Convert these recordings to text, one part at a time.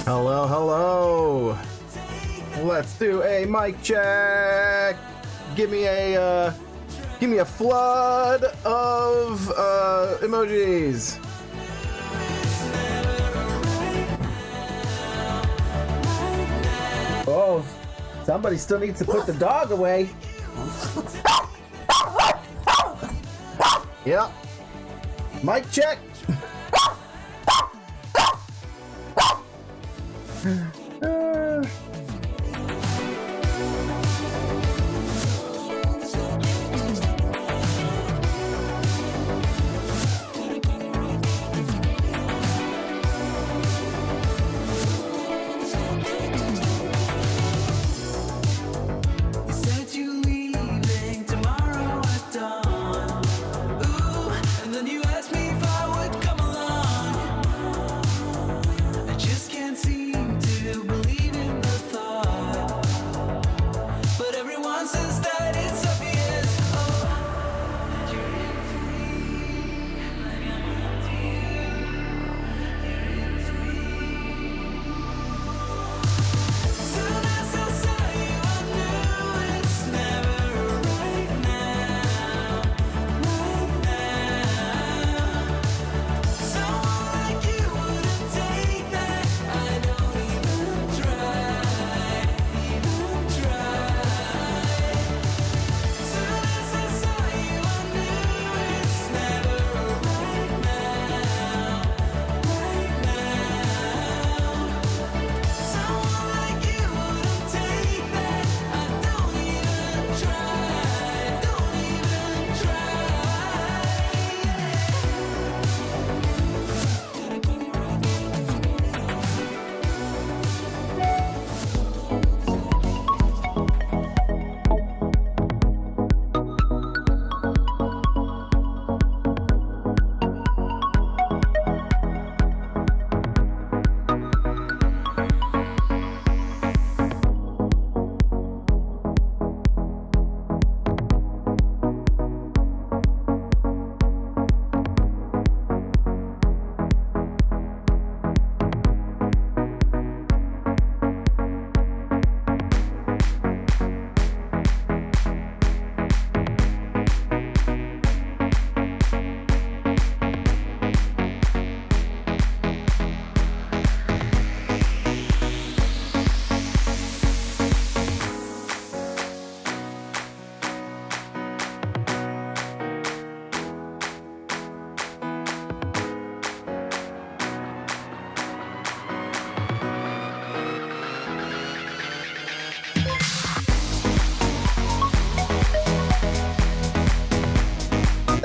Hello, hello. Let's do a mic check. Give me a flood of emojis. Oh, somebody still needs to put the dog away. Yep. Mic check. Can't seem to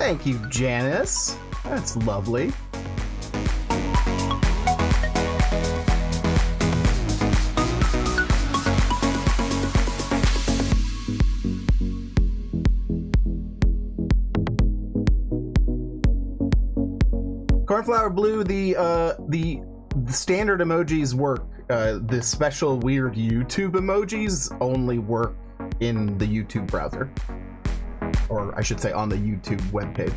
Thank you, Janice. That's lovely. Cornflower Blue, the standard emojis work. The special weird YouTube emojis only work in the YouTube browser. Or I should say on the YouTube webpage.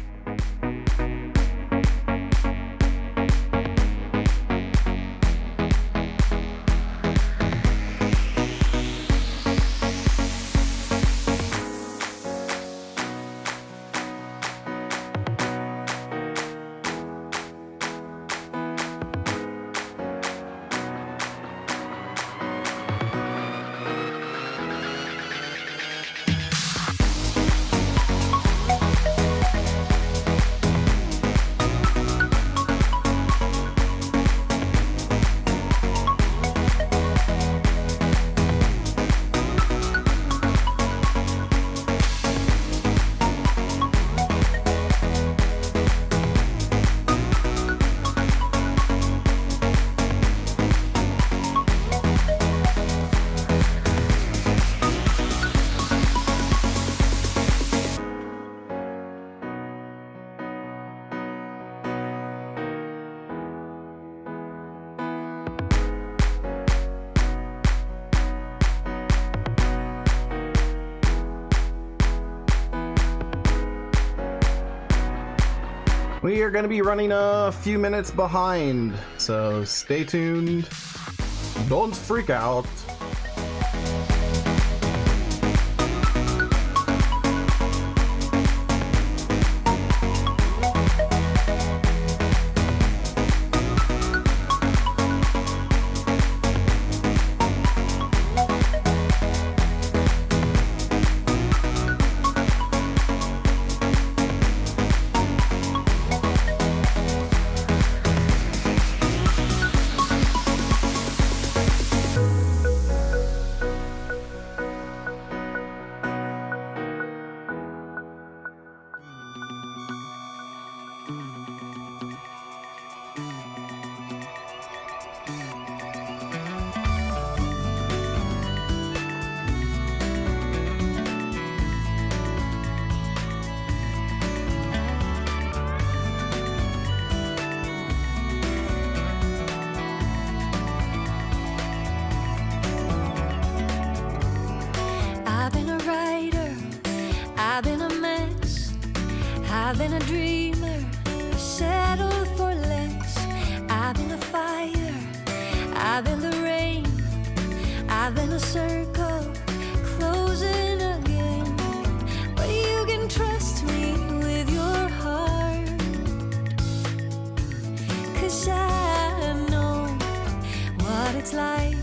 We are going to be running a few minutes behind, so stay tuned. Don't freak out. I've been a dreamer, settled for less. I've been a fire, I've been the rain, I've been a circle, closing again. But you can trust me with your heart, 'cause I know what it's like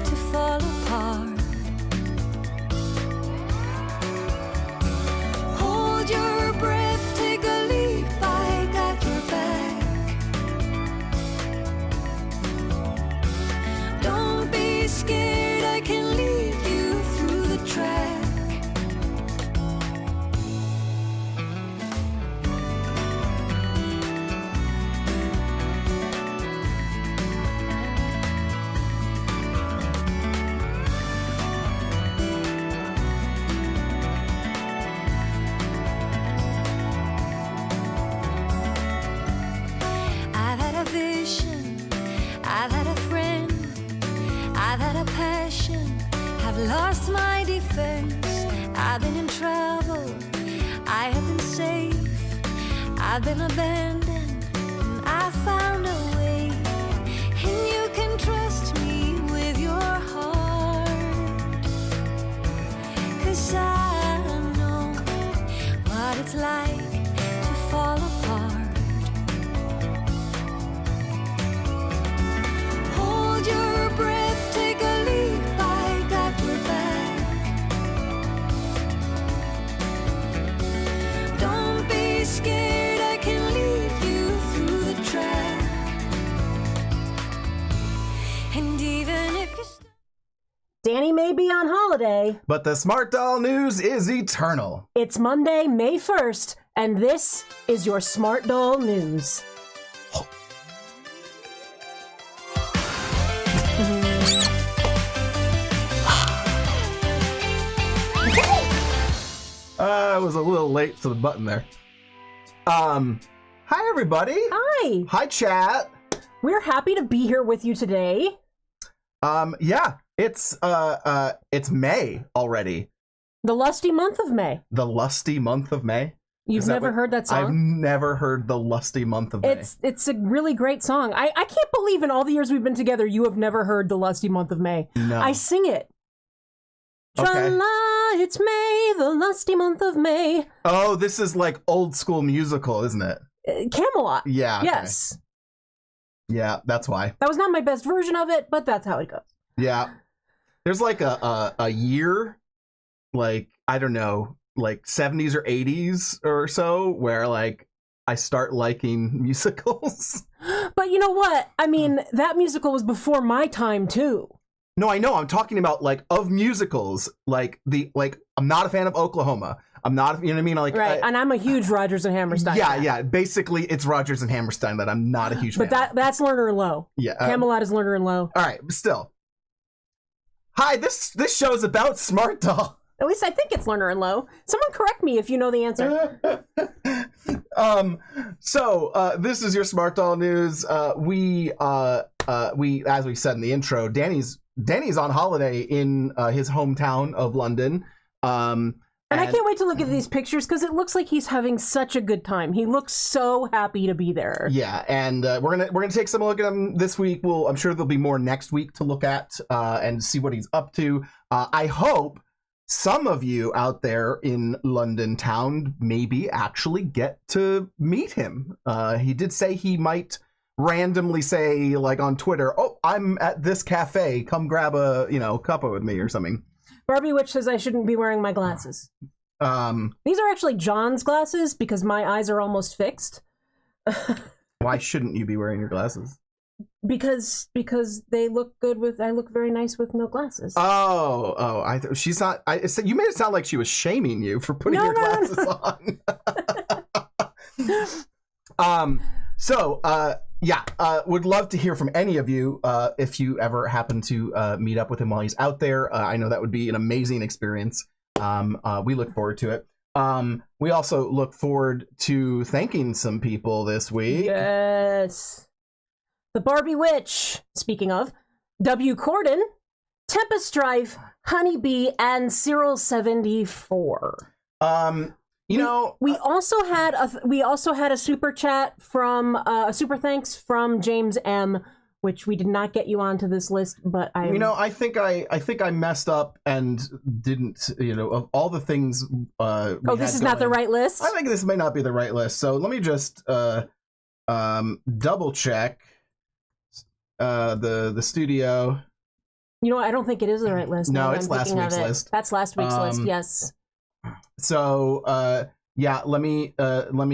to fall apart. Hold your breath, take a leap, I got your back. Don't be scared, I can lead you through the track. I've had a vision, I've had a friend, I've had a passion, I've lost my defense. I've been in trouble, I have been safe, I've been abandoned, and I found a way. And you can trust me with your heart, 'cause I know what it's like to fall apart. Hold your breath, take a leap, I got your back. Don't be scared, I can lead you through the track. And even if you Danny may be on holiday. holiday. But the Smart Doll news is eternal. It's Monday, May 1st, and this is your Smart Doll news. I was a little late to the button there. Hi everybody. Hi. Hi chat. We're happy to be here with you today. Yeah, it's May already. The lusty month of May. The lusty month of May. You've never heard that song? I've never heard the lusty month of May. It's a really great song. I can't believe in all the years we've been together you have never heard the lusty month of May. No. I sing it. Okay. Tra-la, it's May, the lusty month of May. Oh, this is like old school musical, isn't it? Camelot. Yeah. Okay. Yes. Yeah, that's why. That was not my best version of it, but that's how it goes. Yeah. There's like a year, like, I don't know, like 70s or 80s or so, where like I start liking musicals. But you know what? I mean, that musical was before my time too. No, I know. I'm talking about like of musicals, like I'm not a fan of Oklahoma. I'm not, you know what I mean? Like, right, and I'm a huge Rodgers and Hammerstein fan. Yeah. Basically, it's Rodgers and Hammerstein that I'm not a huge fan. But that's Lerner and Lowe. Yeah, Camelot is Lerner and Lowe. All right, but still. Hi, this show's about Smart Doll. At least I think it's Lerner and Lowe. Someone correct me if you know the answer. So this is your Smart Doll news. We as we said in the intro, Danny's on holiday in his hometown of London. And I can't wait to look at these pictures because it looks like he's having such a good time. He looks so happy to be there. Yeah, and we're gonna take some look at him this week. I'm sure there'll be more next week to look at and see what he's up to. I hope some of you out there in London town maybe actually get to meet him. He did say he might randomly say, like on Twitter, "Oh, I'm at this cafe. Come grab a cuppa with me" or something. Barbie Witch says I shouldn't be wearing my glasses. These are actually John's glasses because my eyes are almost fixed. Why shouldn't you be wearing your glasses? Because they look good I look very nice with no glasses. She's not. You made it sound like she was shaming you for putting your glasses on. Would love to hear from any of you if you ever happen to meet up with him while he's out there. I know that would be an amazing experience. We look forward to it. We also look forward to thanking some people this week. Yes. The Barbie Witch, speaking of, W. Corden, Tempest Strife, Honeybee, and Cyril74. We also had a super chat from a super thanks from James M, which we did not get you onto this list, but I think I messed up and didn't, of all the things this is not the right list. I think this may not be the right list. So let me just double check the studio. I don't think it is the right list. No, it's last week's list. That's last week's list. Yes. So let me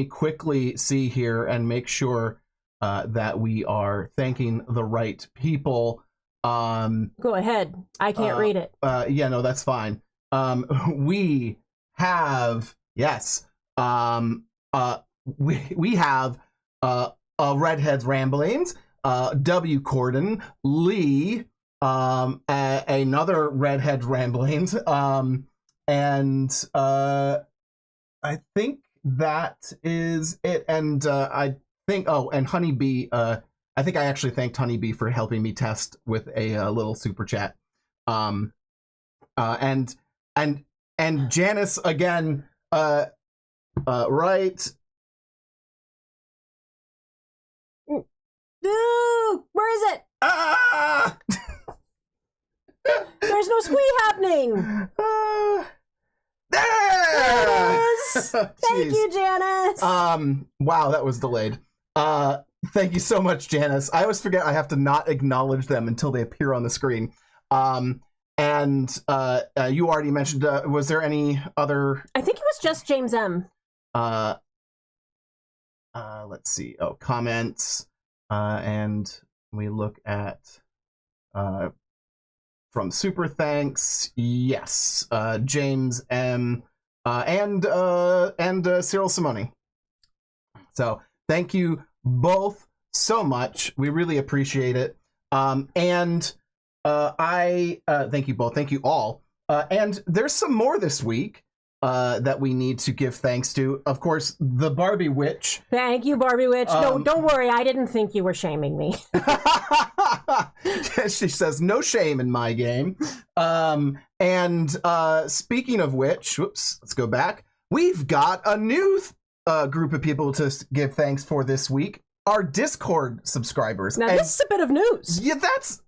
quickly see here and make sure that we are thanking the right people. Go ahead. I can't read it. No, that's fine. We have we have Redhead's Ramblings, W. Corden, Lee, another Redhead Ramblings, and I think that is it. And and Honeybee. I think I actually thanked Honeybee for helping me test with a little super chat. And Janice again. Right. Ooh, where is it? Ah! There's no squee happening. There it is. Thank you, Janice. Wow, that was delayed. Thank you so much, Janice. I always forget I have to not acknowledge them until they appear on the screen. And you already mentioned, was there any other? I think it was just James M. Let's see. Oh, comments. And we look at from Super Thanks. Yes. James M. And Cyril Simoni. So thank you both so much. We really appreciate it. And I thank you both. Thank you all. And there's some more this week that we need to give thanks to. Of course, the Barbie Witch. Thank you, Barbie Witch. Don't worry. I didn't think you were shaming me. She says, no shame in my game. And speaking of which, whoops, let's go back. We've got a new group of people to give thanks for this week. Our Discord subscribers. Now, this is a bit of news. Yeah,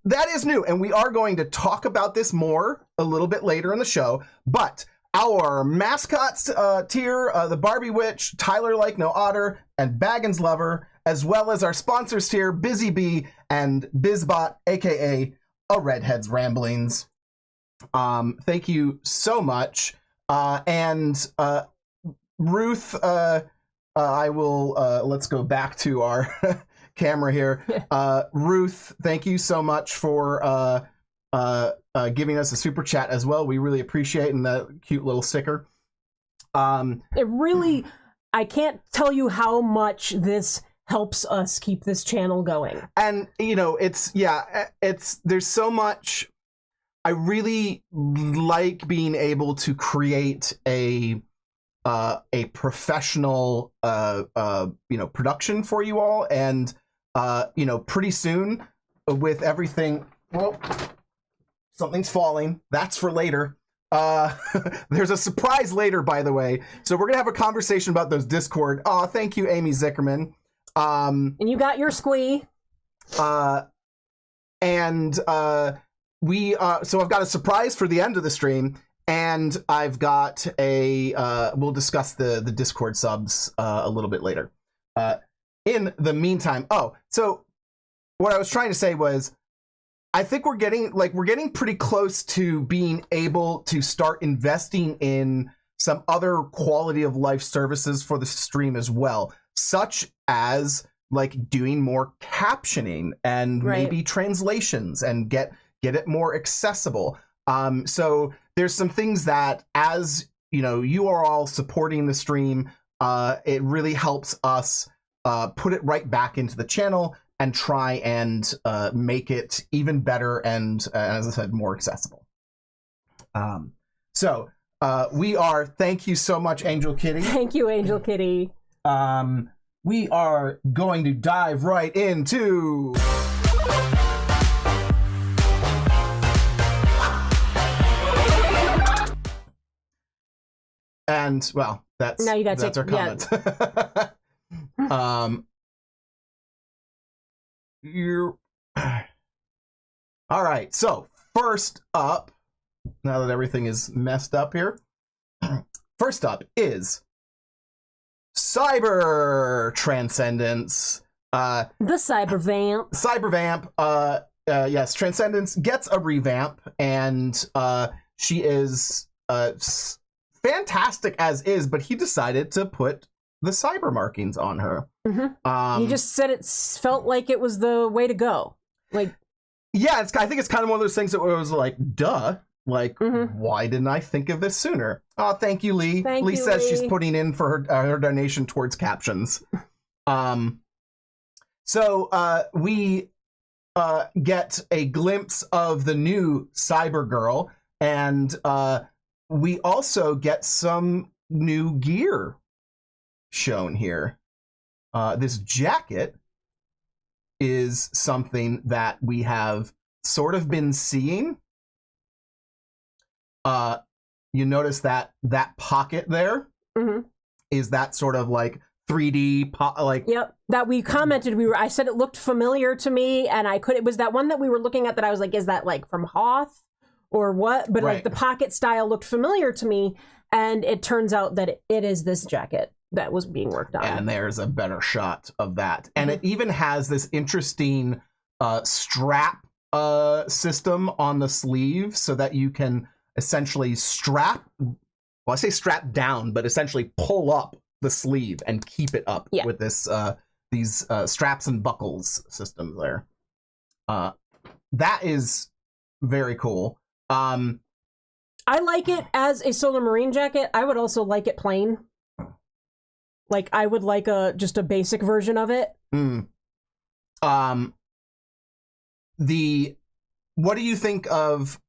that is new. And we are going to talk about this more a little bit later in the show. But our mascots tier, the Barbie Witch, Tyler Like No Otter, and Baggins Lover, as well as our sponsors tier, Busy Bee and Bizbot, aka A Redhead's Ramblings. Thank you so much. And Ruth, I will, let's go back to our camera here. Ruth, thank you so much for giving us a super chat as well. We really appreciate it, and the cute little sticker. It really, I can't tell you how much this helps us keep this channel going. And, you know, there's so much. I really like being able to create a professional, production for you all. And, pretty soon with everything, well, something's falling. That's for later. There's a surprise later, by the way. So we're going to have a conversation about those Discord. Oh, thank you, Amy Zickerman. And you got your squee. So I've got a surprise for the end of the stream. And I've got we'll discuss the Discord subs a little bit later. In the meantime, so what I was trying to say was, I think we're getting pretty close to being able to start investing in some other quality of life services for the stream as well, such as like doing more captioning and maybe translations and get it more accessible. So there's some things that, as you know, you are all supporting the stream, it really helps us put it right back into the channel and try and make it even better and, as I said, more accessible. Thank you so much, Angel Kitty. Thank you, Angel Kitty. We are going to dive right into... And, well, that's our comment. Yeah. All right, so first up, now that everything is messed up here, first up is Cyber Transcendence. The Cybervamp. Yes, Transcendence gets a revamp, and she is fantastic as is, but he decided to put the cyber markings on her. Mm-hmm. He just said it felt like it was the way to go. Like, yeah, I think it's kind of one of those things that was like, duh. Like, why didn't I think of this sooner? Oh, thank you, Lee. Lee says she's putting in for her donation towards captions. So we get a glimpse of the new Cyber Girl, and we also get some new gear shown here. This jacket is something that we have sort of been seeing. You notice that pocket there is that sort of like 3D Yep, that we commented. I said it looked familiar to me, and it was that one that we were looking at that I was like, is that like from Hoth or what? But like the pocket style looked familiar to me, and it turns out that it is this jacket that was being worked on. And there's a better shot of that. And it even has this interesting strap system on the sleeve so that you can essentially I say strap down, but essentially pull up the sleeve and keep it up with this these straps and buckles system there. That is very cool. I like it as a Solar Marine jacket. I would also like it plain. Like, I would like just a basic version of it. What do you think of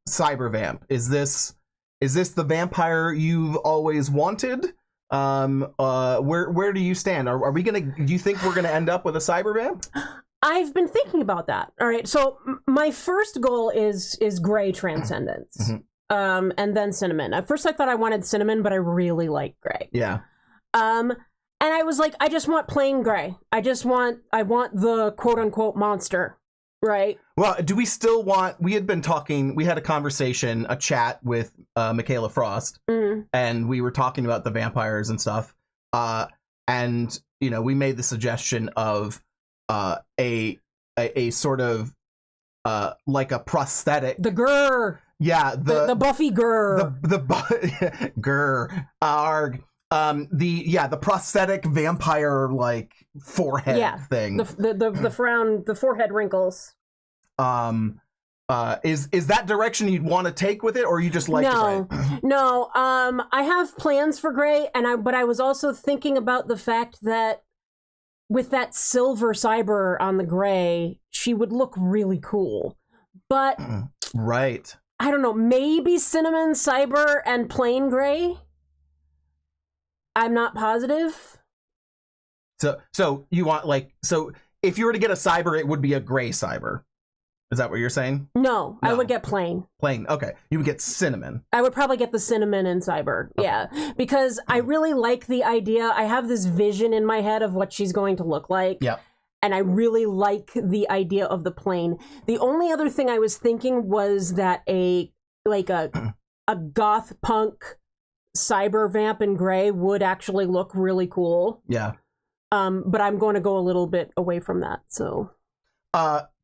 Cybervamp? Is this the vampire you've always wanted? Where do you stand? Do you think we're gonna end up with a Cybervamp? I've been thinking about that. All right, so my first goal is gray transcendence, and then cinnamon. At first, I thought I wanted cinnamon, but I really like gray. Yeah. And I was like, I just want plain gray. I want the quote unquote monster, right? Well, do we still want? We had a conversation, a chat with Michaela Frost, and we were talking about the vampires and stuff. And we made the suggestion of a sort of like a prosthetic. The grr. Yeah, the Buffy grr. Grr. Arg. The prosthetic vampire like forehead thing. The frown, the forehead wrinkles. Is that direction you'd want to take with it, or you just like gray? No. I have plans for gray, but I was also thinking about the fact that with that silver cyber on the gray, she would look really cool. But right. I don't know, maybe cinnamon cyber and plain gray? I'm not positive. So you want if you were to get a cyber, it would be a gray cyber. Is that what you're saying? No, I would get plain. Plain, okay. You would get cinnamon. I would probably get the cinnamon and cyber, yeah. Because I really like the idea. I have this vision in my head of what she's going to look like. Yep. And I really like the idea of the plain. The only other thing I was thinking was that a goth punk cyber vamp in gray would actually look really cool. Yeah. But I'm going to go a little bit away from that, so...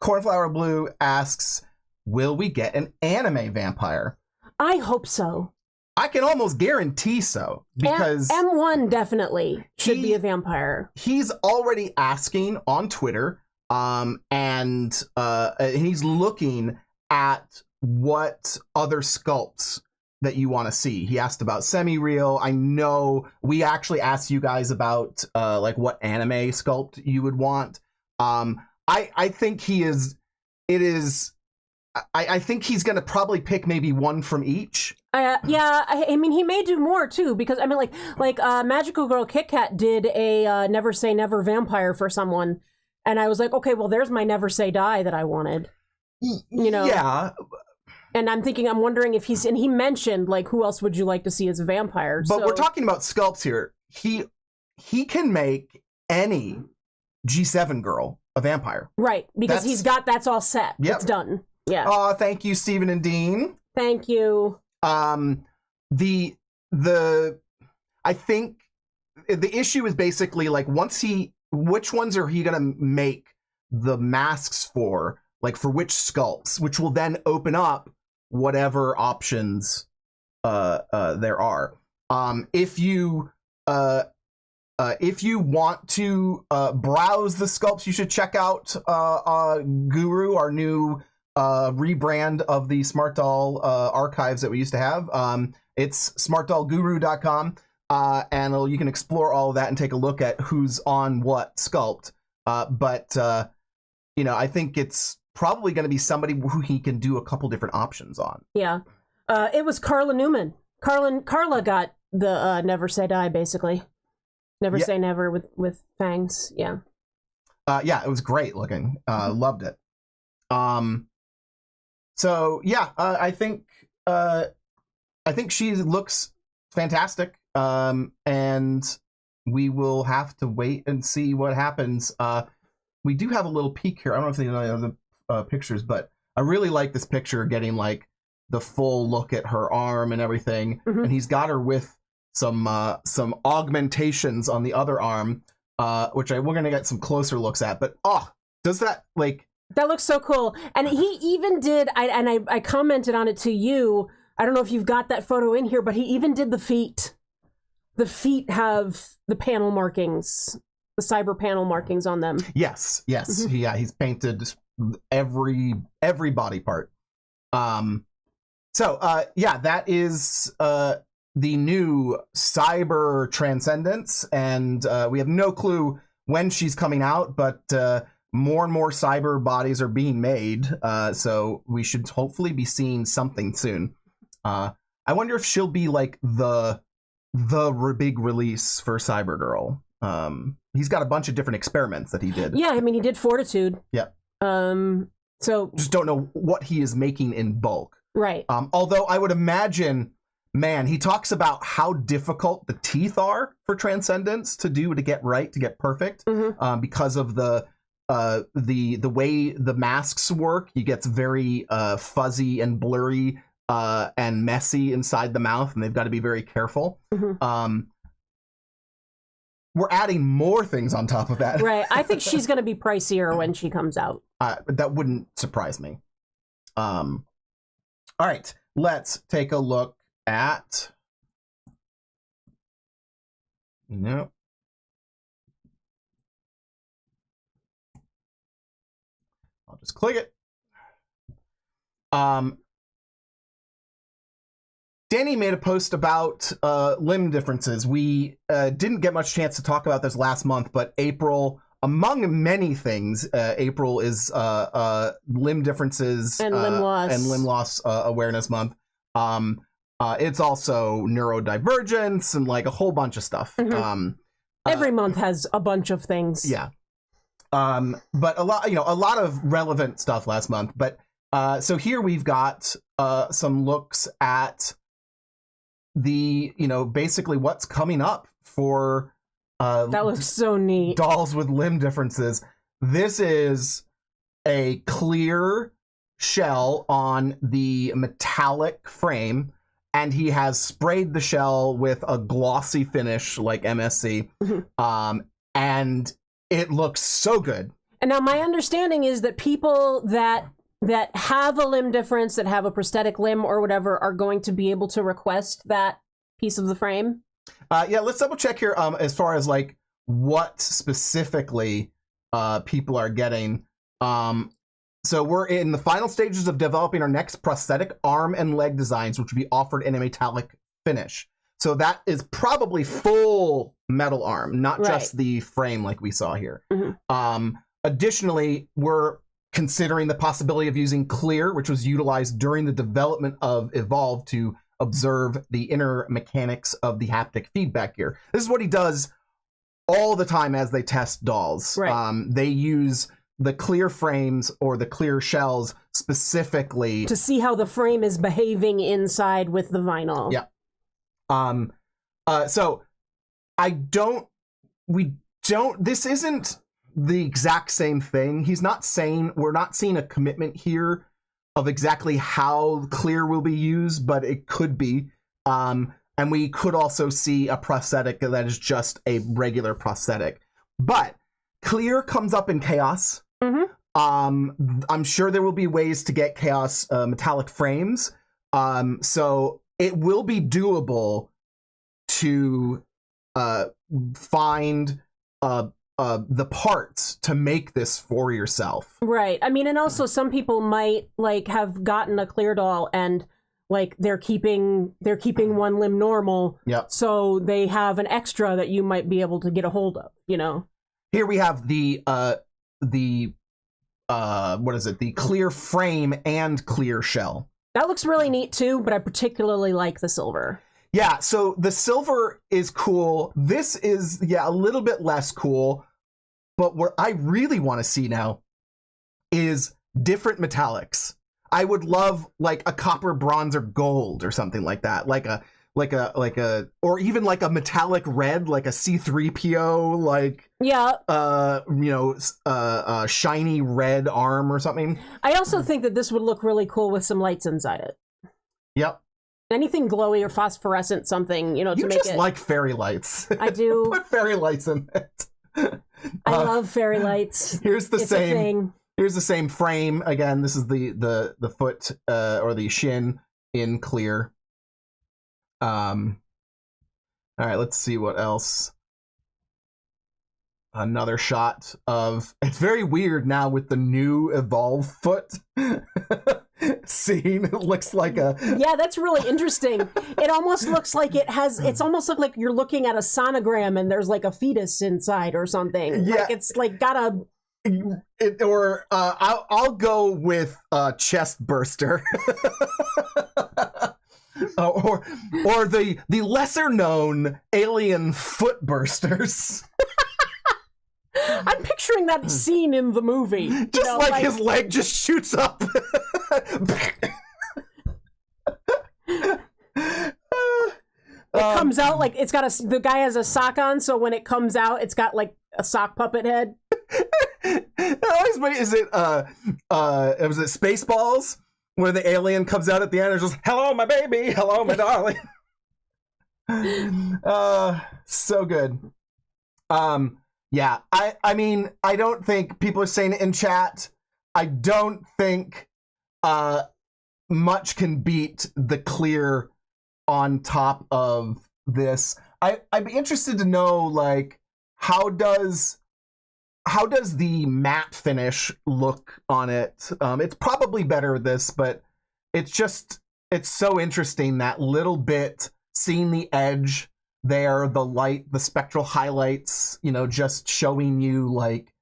Cornflower Blue asks, will we get an anime vampire? I hope so. I can almost guarantee so, because... M1 definitely should be a vampire. He's already asking on Twitter, and he's looking at what other sculpts that you want to see. He asked about semi-real. I know we actually asked you guys about what anime sculpt you would want. I think I think he's going to probably pick maybe one from each. Yeah, I mean, he may do more too, because I mean, like Magical Girl Kit Kat did a Never Say Never vampire for someone, and I was like, okay, well, there's my Never Say Die that I wanted. Yeah. And I'm wondering if and he mentioned who else would you like to see as a vampire? But we're talking about sculpts here. He can make any G7 girl a vampire. Right, because that's all set. Yep. It's done. Yeah. Oh, thank you, Stephen and Dean. Thank you. I think the issue is basically which ones are he gonna make the masks for which sculpts, which will then open up whatever options there are. If you want to browse the sculpts, you should check out Guru, our new rebrand of the Smart Doll archives that we used to have. It's smartdollguru.com, and you can explore all of that and take a look at who's on what sculpt. But I think it's probably going to be somebody who he can do a couple different options on. Yeah. It was Carla Newman. Carla got the Never Say Die, basically. Never Say Never with fangs. Yeah. Yeah, it was great looking. Loved it. So yeah, I think she looks fantastic. And we will have to wait and see what happens. We do have a little peek here. I don't know if they have the pictures, but I really like this picture, getting the full look at her arm and everything. Mm-hmm. And he's got her with some augmentations on the other arm, which we're gonna get some closer looks at. But does that that looks so cool? And he even did. I commented on it to you. I don't know if you've got that photo in here, but he even did the feet. The feet have the panel markings, the cyber panel markings on them. Yes. Mm-hmm. Yeah, he's painted every body part. Yeah, that is the new Cyber Transcendence, and we have no clue when she's coming out, but more and more cyber bodies are being made, so we should hopefully be seeing something soon. I wonder if she'll be like the big release for Cybergirl. He's got a bunch of different experiments that he did. Yeah, I mean, he did Fortitude. Yeah. So just don't know what he is making in bulk. Right. Although I would imagine, man, he talks about how difficult the teeth are for Transcendence to get right, to get perfect, because of the way the masks work. He gets very fuzzy and blurry and messy inside the mouth, and they've got to be very careful. We're adding more things on top of that. Right. I think she's going to be pricier when she comes out. That wouldn't surprise me. All right, let's take a look at... No. I'll just click it. Danny made a post about limb differences. We didn't get much chance to talk about this last month, but April, among many things, April is limb differences and limb loss awareness month. It's also neurodivergence and like a whole bunch of stuff. Every month has a bunch of things. Yeah. But a lot of relevant stuff last month. But so here we've got some looks at the, basically what's coming up for that looks so neat. Dolls with limb differences. This is a clear shell on the metallic frame, and he has sprayed the shell with a glossy finish like MSC. And it looks so good. And now my understanding is that people that have a limb difference, that have a prosthetic limb or whatever, are going to be able to request that piece of the frame. Yeah, let's double check here as far as like what specifically people are getting. So we're in the final stages of developing our next prosthetic arm and leg designs, which will be offered in a metallic finish. So that is probably full metal arm, not just the frame like we saw here. Additionally, we're considering the possibility of using clear, which was utilized during the development of Evolve to observe the inner mechanics of the haptic feedback gear. This is what he does all the time as they test dolls. They use the clear frames or the clear shells specifically to see how the frame is behaving inside with the vinyl. Yeah. So this isn't the exact same thing. We're not seeing a commitment here of exactly how clear will be used, but it could be. And we could also see a prosthetic that is just a regular prosthetic. But clear comes up in Chaos. I'm sure there will be ways to get Chaos metallic frames. So it will be doable to find the parts to make this for yourself. Right. I mean, and also some people might like have gotten a clear doll and like they're keeping one limb normal. Yep. So they have an extra that you might be able to get a hold of, Here we have the clear frame and clear shell. That looks really neat too, but I particularly like the silver. Yeah, so the silver is cool. This is, a little bit less cool. But what I really want to see now is different metallics. I would love like a copper, bronze, or gold or something like that. Or even like a metallic red, like a C-3PO, shiny red arm or something. I also think that this would look really cool with some lights inside it. Yep. Anything glowy or phosphorescent, something, to make it. You just like fairy lights. I do. Put fairy lights in it. I love fairy lights. Here's the same frame. Again, this is the foot or the shin in clear. All right, let's see what else. another shot of, it's very weird now with the new evolve foot scene. It looks like a, yeah, that's really interesting. It almost looks like it's almost like you're looking at a sonogram and there's like a fetus inside or something. Yeah. Like it's like got a I'll go with chest burster. or the lesser known alien foot bursters. I'm picturing that scene in the movie. Just like his leg just shoots up. It comes out like it's got the guy has a sock on, so when it comes out, it's got like a sock puppet head. Is it was it Spaceballs where the alien comes out at the end and just, hello my baby, hello my darling. So good. Yeah, I mean, I don't think people are saying it in chat. I don't think much can beat the clear on top of this. I'd be interested to know, like, how does the matte finish look on it? It's probably better with this, but it's so interesting, that little bit, seeing the edge there, the light, the spectral highlights, just showing you, like,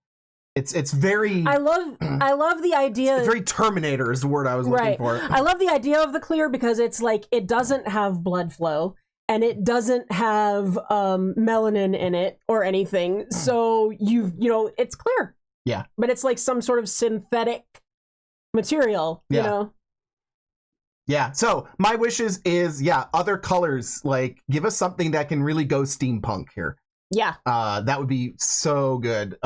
it's very, I love the idea. It's very Terminator is the word I was looking for. I love the idea of the clear because it's like, it doesn't have blood flow and it doesn't have melanin in it or anything. So it's clear. Yeah. But it's like some sort of synthetic material, you know? Yeah, so my wishes is, other colors, like, give us something that can really go steampunk here. Yeah. That would be so good.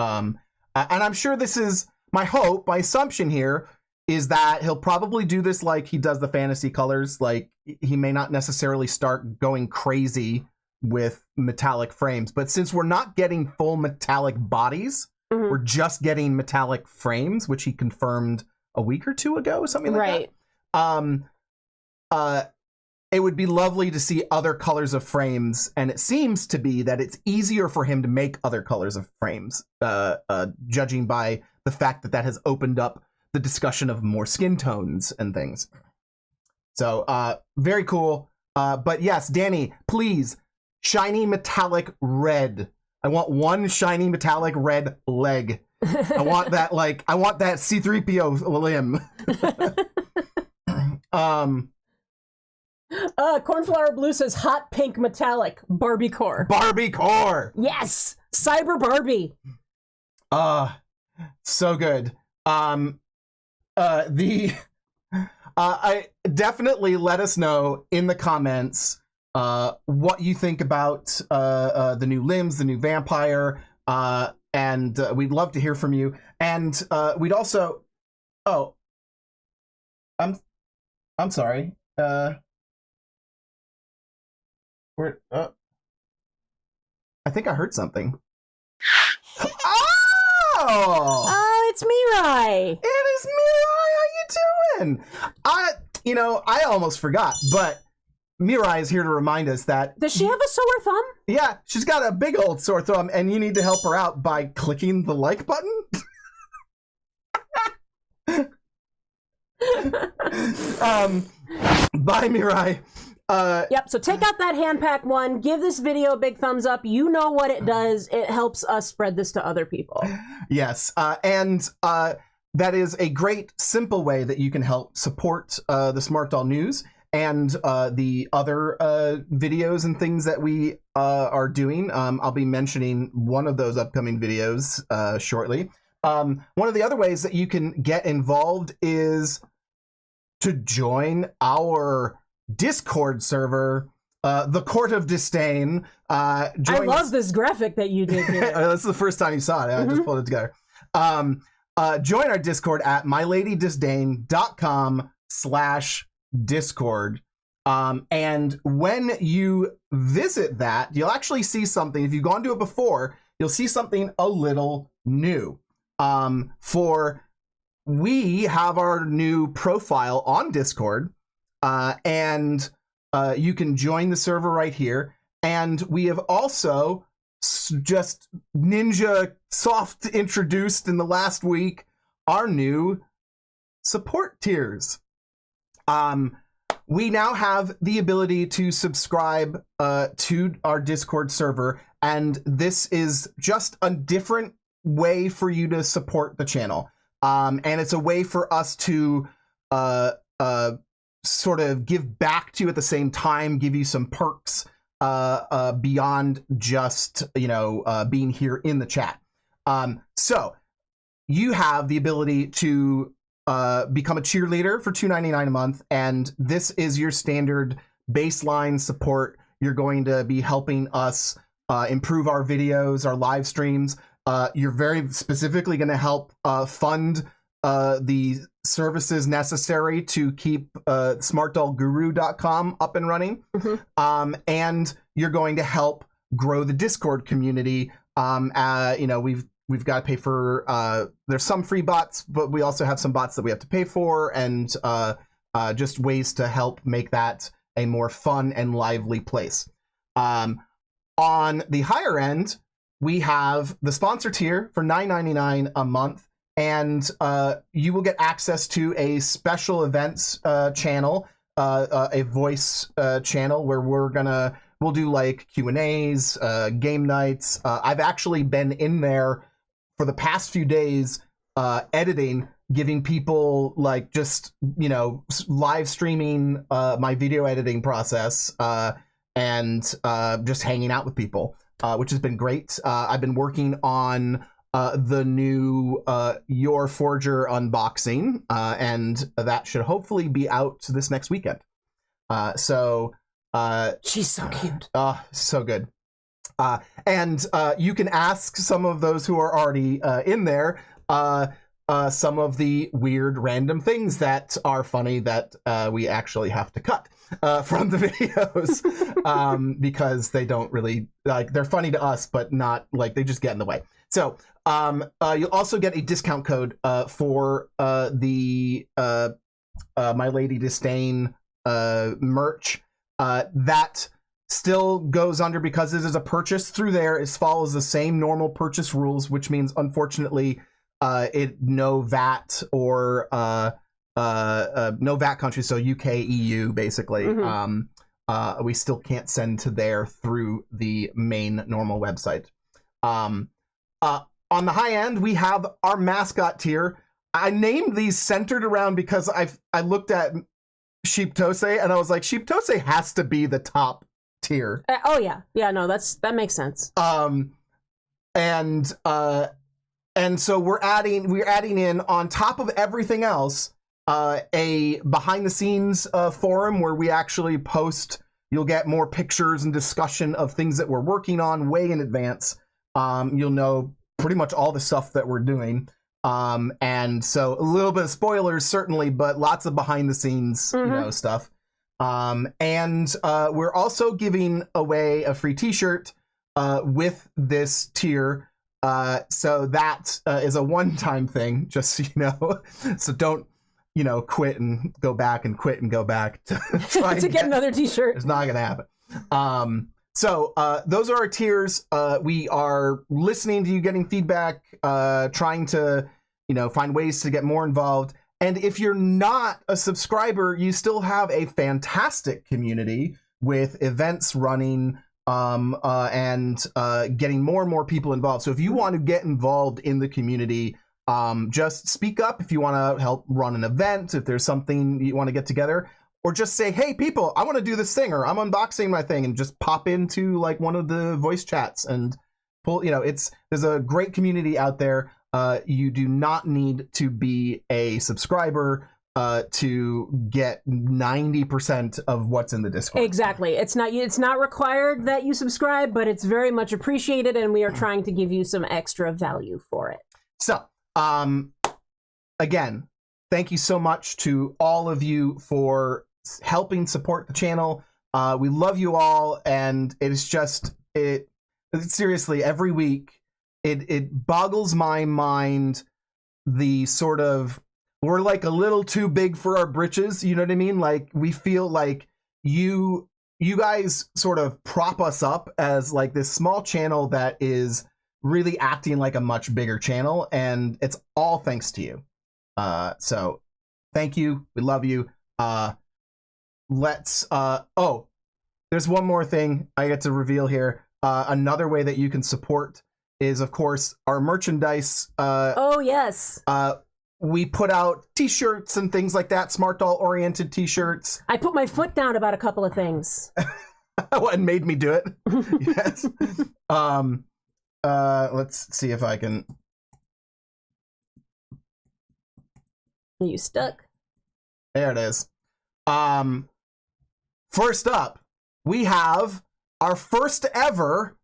And I'm sure this is my hope, my assumption here is that he'll probably do this like he does the fantasy colors. Like, he may not necessarily start going crazy with metallic frames, but since we're not getting full metallic bodies, we're just getting metallic frames, which he confirmed a week or two ago, something like that. It would be lovely to see other colors of frames, and it seems to be that it's easier for him to make other colors of frames, judging by the fact that has opened up the discussion of more skin tones and things. So, very cool. But yes, Danny, please, shiny metallic red. I want one shiny metallic red leg. I want that, I want that C-3PO limb. Cornflower Blue says hot pink metallic Barbie core. Barbie core. Yes, Cyber Barbie. So good. I definitely let us know in the comments what you think about the new limbs, the new vampire, and we'd love to hear from you. And we'd also, I'm sorry. I think I heard something. Oh, it's Mirai. It is Mirai. How you doing? I almost forgot, but Mirai is here to remind us that. Does she have a sore thumb? Yeah, she's got a big old sore thumb, and you need to help her out by clicking the like button. Bye, Mirai. Yep, so take out that hand pack one, give this video a big thumbs up. You know what it does. It helps us spread this to other people. Yes, and that is a great, simple way that you can help support the Smart Doll News and the other videos and things that we are doing. I'll be mentioning one of those upcoming videos shortly. One of the other ways that you can get involved is to join our Discord server, the Court of Disdain. I love this graphic that you did here. That's the first time you saw it. I just pulled it together. Join our Discord at myladiedisdain.com/Discord. And when you visit that, you'll actually see something. If you've gone to it before, you'll see something a little new. We have our new profile on Discord. And you can join the server right here. And we have also just ninja soft introduced in the last week our new support tiers. We now have the ability to subscribe to our Discord server, and this is just a different way for you to support the channel. And it's a way for us to sort of give back to you at the same time, give you some perks beyond just, being here in the chat. So you have the ability to become a cheerleader for $2.99 a month, and this is your standard baseline support. You're going to be helping us improve our videos, our live streams. You're very specifically going to help fund the services necessary to keep smartdollguru.com up and running. Mm-hmm. And you're going to help grow the Discord community. We've got to pay for, there's some free bots, but we also have some bots that we have to pay for, and just ways to help make that a more fun and lively place. On the higher end, we have the sponsor tier for $9.99 a month, and you will get access to a special events channel, a voice channel where we'll do like Q&As, game nights. I've actually been in there for the past few days editing, giving people like just, live streaming my video editing process and just hanging out with people, which has been great. I've been working on the new Your Forger unboxing, and that should hopefully be out this next weekend. She's so cute. So good. And you can ask some of those who are already in there some of the weird random things that are funny that we actually have to cut from the videos because they don't really, they're funny to us, but not, they just get in the way. So you'll also get a discount code for the My Lady Disdain merch. That still goes under, because it is a purchase through there. It follows the same normal purchase rules, which means unfortunately no VAT or no VAT countries, so UK, EU basically. Mm-hmm. We still can't send to there through the main normal website. On the high end, we have our mascot tier. I named these centered around because I looked at Sheeptose and I was like, Sheeptose has to be the top tier. No, that makes sense. And so we're adding in, on top of everything else, a behind the scenes forum where we actually post. You'll get more pictures and discussion of things that we're working on way in advance. You'll know pretty much all the stuff that we're doing. And so a little bit of spoilers certainly, but lots of behind the scenes, stuff. And we're also giving away a free t-shirt with this tier. So that is a one-time thing, just so you know. So don't, quit and go back and quit and go back to try to get another t-shirt. It's not going to happen. So those are our tiers. We are listening to you, getting feedback, trying to, find ways to get more involved. And if you're not a subscriber, you still have a fantastic community with events running and getting more and more people involved. So if you want to get involved in the community, just speak up if you want to help run an event, if there's something you want to get together, or just say, hey, people, I want to do this thing, or I'm unboxing my thing, and just pop into one of the voice chats and pull, there's a great community out there. You do not need to be a subscriber to get 90% of what's in the Discord. Exactly. It's not required that you subscribe, but it's very much appreciated, and we are trying to give you some extra value for it. So, again, thank you so much to all of you for helping support the channel. We love you all, and it's just, seriously, every week, it boggles my mind, the sort of, we're a little too big for our britches, you know what I mean? We feel like you you guys sort of prop us up as like this small channel that is really acting like a much bigger channel, and it's all thanks to you. So thank you. We love you. There's one more thing I get to reveal here. Another way that you can support is, of course, our merchandise. Oh, yes. We put out t-shirts and things like that, Smart Doll oriented t-shirts. I put my foot down about a couple of things. And made me do it. Yes. Let's see if I can. Are you stuck? There it is. First up, we have our first ever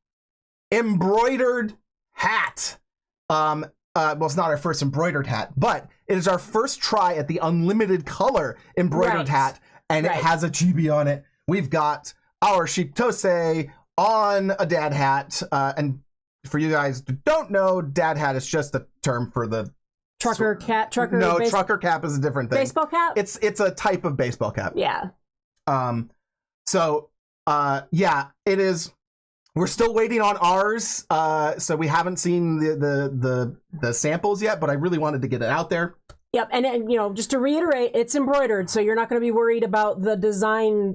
embroidered hat. Well, it's not our first embroidered hat, but it is our first try at the unlimited color embroidered hat, and it has a chibi on it. We've got our Shiptose on a dad hat, and for you guys who don't know, dad hat is just a term for the trucker cap. No, trucker cap is a different thing. Baseball cap? It's a type of baseball cap. Yeah. It is. We're still waiting on ours, so we haven't seen the samples yet, but I really wanted to get it out there. Yep, and just to reiterate, it's embroidered, so you're not going to be worried about the design,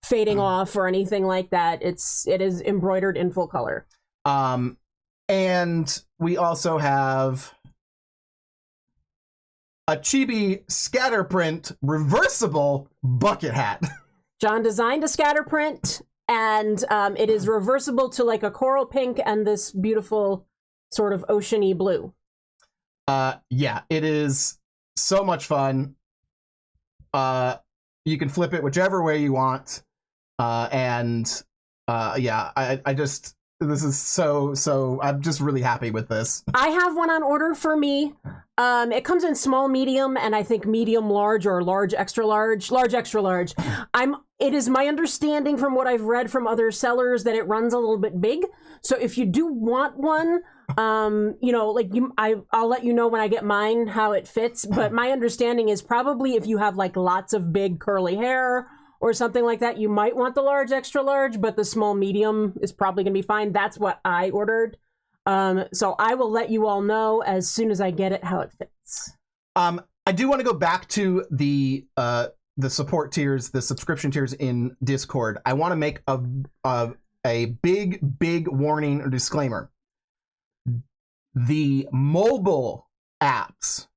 fading off or anything like that. It is embroidered in full color. And we also have a chibi scatter print reversible bucket hat. John designed a scatter print, and it is reversible to like a coral pink and this beautiful sort of oceany blue. Yeah, it is so much fun. You can flip it whichever way you want. This is so I'm just really happy with this. I have one on order for me. It comes in small, medium, and I think medium large or large extra large. It is my understanding from what I've read from other sellers that it runs a little bit big. So if you do want one, I'll let you know when I get mine how it fits. But my understanding is probably if you have like lots of big curly hair or something like that, you might want the large extra large, but the small medium is probably gonna be fine. That's what I ordered. So I will let you all know as soon as I get it how it fits. I do want to go back to the support tiers, the subscription tiers in Discord. I want to make a big warning or disclaimer. The mobile apps,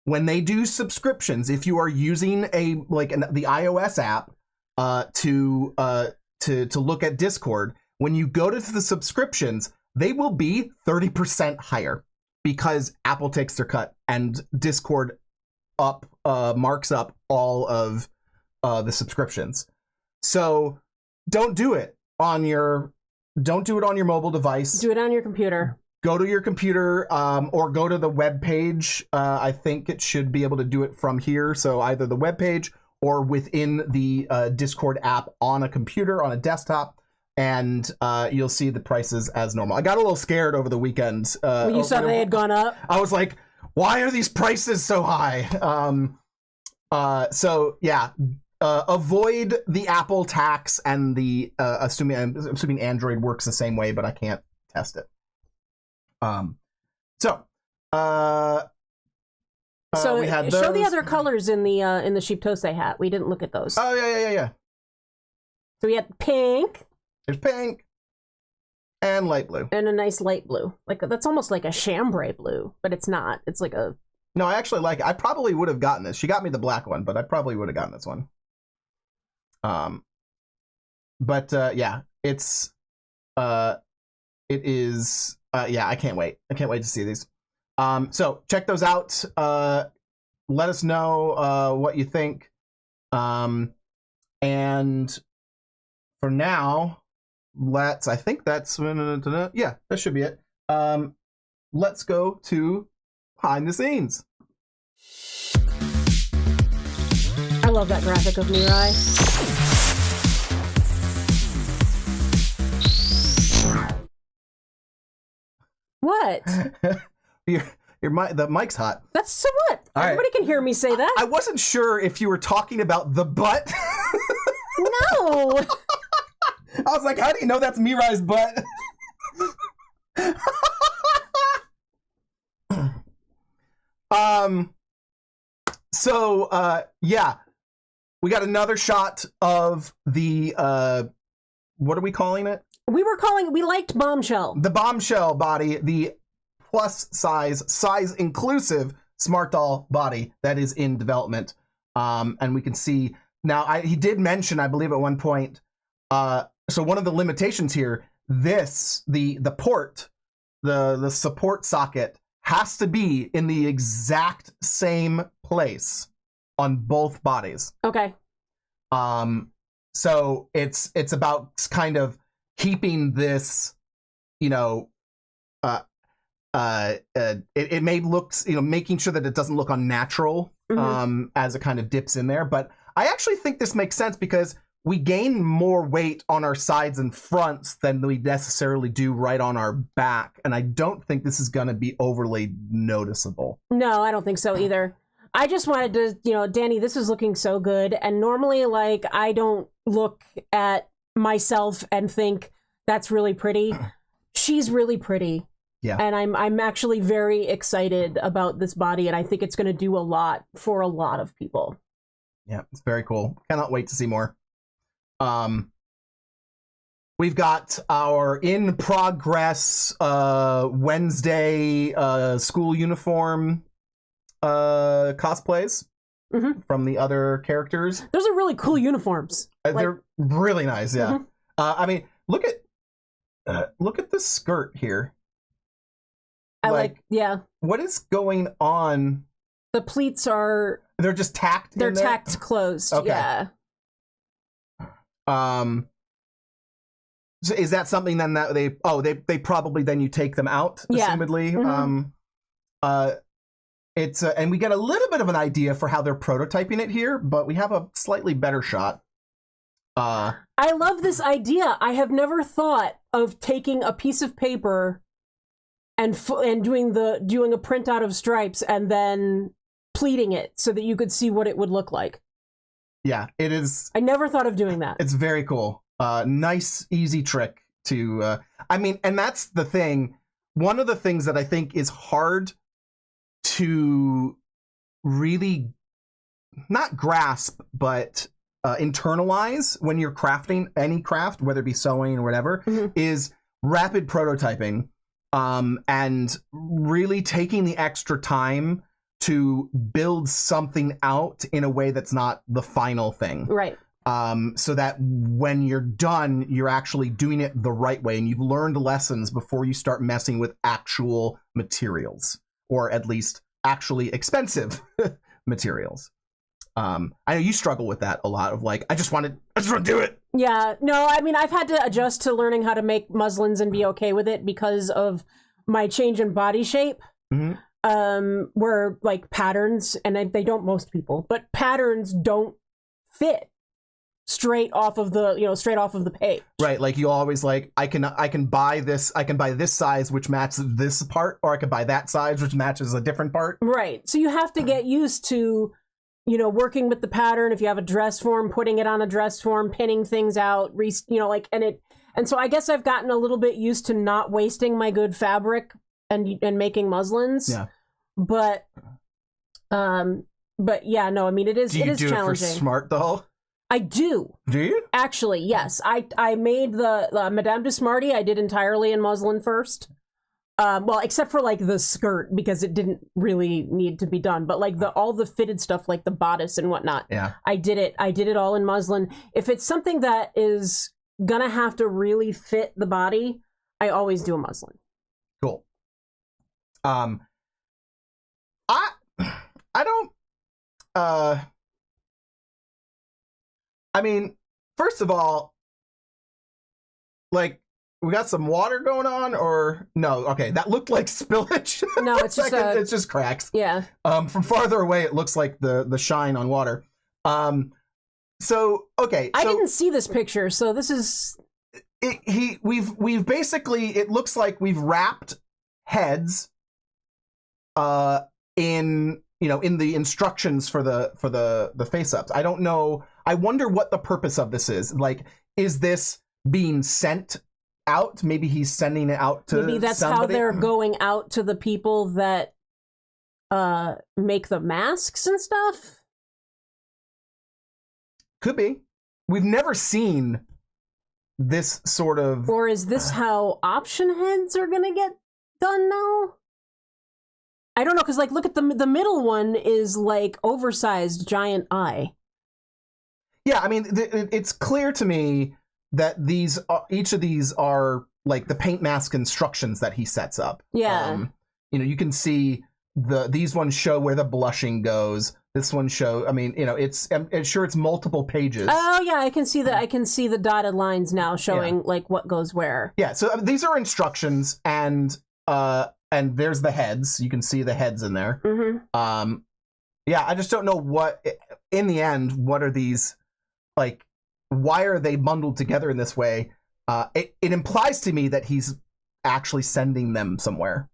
when they do subscriptions, if you are using the iOS app to look at Discord, when you go to the subscriptions, they will be 30% higher because Apple takes their cut and Discord marks up all of the subscriptions. So don't do it on your mobile device. Do it on your computer. Go to your computer or go to the web page. I think it should be able to do it from here. So either the web page or within the Discord app on a computer, on a desktop, and you'll see the prices as normal. I got a little scared over the weekend. When you saw they had gone up? I was like, why are these prices so high? Avoid the Apple tax and the I'm assuming Android works the same way, but I can't test it. So we had show those. the other colors in the Shiptose hat. We didn't look at those. Oh yeah. So we had pink. There's pink and light blue. And a nice light blue. That's almost like a chambray blue, but it's not. It's like a... No, I actually like it. I probably would have gotten this. She got me the black one, but I probably would have gotten this one. It is... I can't wait. I can't wait to see these. So check those out. Let us know what you think. And for now, I think that's... Yeah, that should be it. Let's go to behind the scenes. I love that graphic of Mirai. What? The mic's hot. That's so what? All Everybody can hear me say that. I wasn't sure if you were talking about the butt. No. I was like, how do you know that's Mirai's butt? Yeah. We got another shot of the, what are we calling it? We liked Bombshell. The Bombshell body, the plus size inclusive Smart Doll body that is in development. And we can see, now he did mention, I believe at one point, so one of the limitations here, the port, the support socket has to be in the exact same place on both bodies. Okay. So it's about kind of keeping this, you know, it may look, you know, making sure that it doesn't look unnatural, as it kind of dips in there. But I actually think this makes sense because we gain more weight on our sides and fronts than we necessarily do right on our back. And I don't think this is going to be overly noticeable. No, I don't think so either. I just wanted to, you know, Danny, this is looking so good. And normally, like, I don't look at myself and think that's really pretty. She's really pretty. Yeah. And I'm actually very excited about this body, and I think it's going to do a lot for a lot of people. Yeah, it's very cool. Cannot wait to see more. We've got our in progress Wednesday school uniform cosplays from the other characters. Those are really cool uniforms. They're really nice, yeah. I mean, look at the skirt here. Yeah. What is going on? The pleats are... They're just tacked. They're tacked closed. Okay. Yeah. So is that something then that they probably then you take them out, assumedly? It's and we get a little bit of an idea for how they're prototyping it here, but we have a slightly better shot. I love this idea. I have never thought of taking a piece of paper and doing a printout of stripes and then pleating it so that you could see what it would look like. Yeah, it is. I never thought of doing that. It's very cool. Nice, easy trick to. I mean, and that's the thing. One of the things that I think is hard to really not grasp, but internalize when you're crafting any craft, whether it be sewing or whatever, is rapid prototyping, and really taking the extra time to build something out in a way that's not the final thing. Right. So that when you're done, you're actually doing it the right way and you've learned lessons before you start messing with actual materials, or at least actually expensive materials. I know you struggle with that a lot of like, I just want to do it. Yeah, no, I mean, I've had to adjust to learning how to make muslins and be okay with it because of my change in body shape. Where like patterns, and they don't most people, but patterns don't fit straight off of the page. Right, like you always like, I can buy this size which matches this part, or I can buy that size which matches a different part. Right. So you have to get used to, you know, working with the pattern. If you have a dress form, putting it on a dress form, pinning things out, and so I guess I've gotten a little bit used to not wasting my good fabric and making muslins. Yeah. But yeah, no, I mean, it is challenging. Do you do it for Smart Doll? I do. Do you? Actually, yes. I made the Madame de Smarty, I did entirely in muslin first. Well, except for like the skirt, because it didn't really need to be done. But like all the fitted stuff, like the bodice and whatnot. Yeah. I did it all in muslin. If it's something that is gonna have to really fit the body, I always do a muslin. Cool. I don't, I mean, first of all, like, we got some water going on, or no? Okay, that looked like spillage. No, it's just it's just cracks. Yeah. From farther away, it looks like the shine on water. So okay, I didn't see this picture, so this is. We've basically, it looks like we've wrapped heads. In the instructions for the face ups. I don't know. I wonder what the purpose of this is. Like, is this being sent out? Maybe he's sending it out to maybe that's somebody? how they're going out to the people that make the masks and stuff. Could be. We've never seen this sort of... Or is this how option heads are gonna get done now? I don't know, because, like, look at the middle one is, like, oversized giant eye. Yeah, I mean, it's clear to me that each of these are, like, the paint mask instructions that he sets up. Yeah. You can see these ones show where the blushing goes. This one I mean, it's sure it's multiple pages. Oh yeah, I can see the dotted lines now showing like what goes where. Yeah, so these are instructions, and there's the heads. You can see the heads in there. Mm-hmm. Yeah, I just don't know what in the end. What are these like? Why are they bundled together in this way? It implies to me that he's actually sending them somewhere,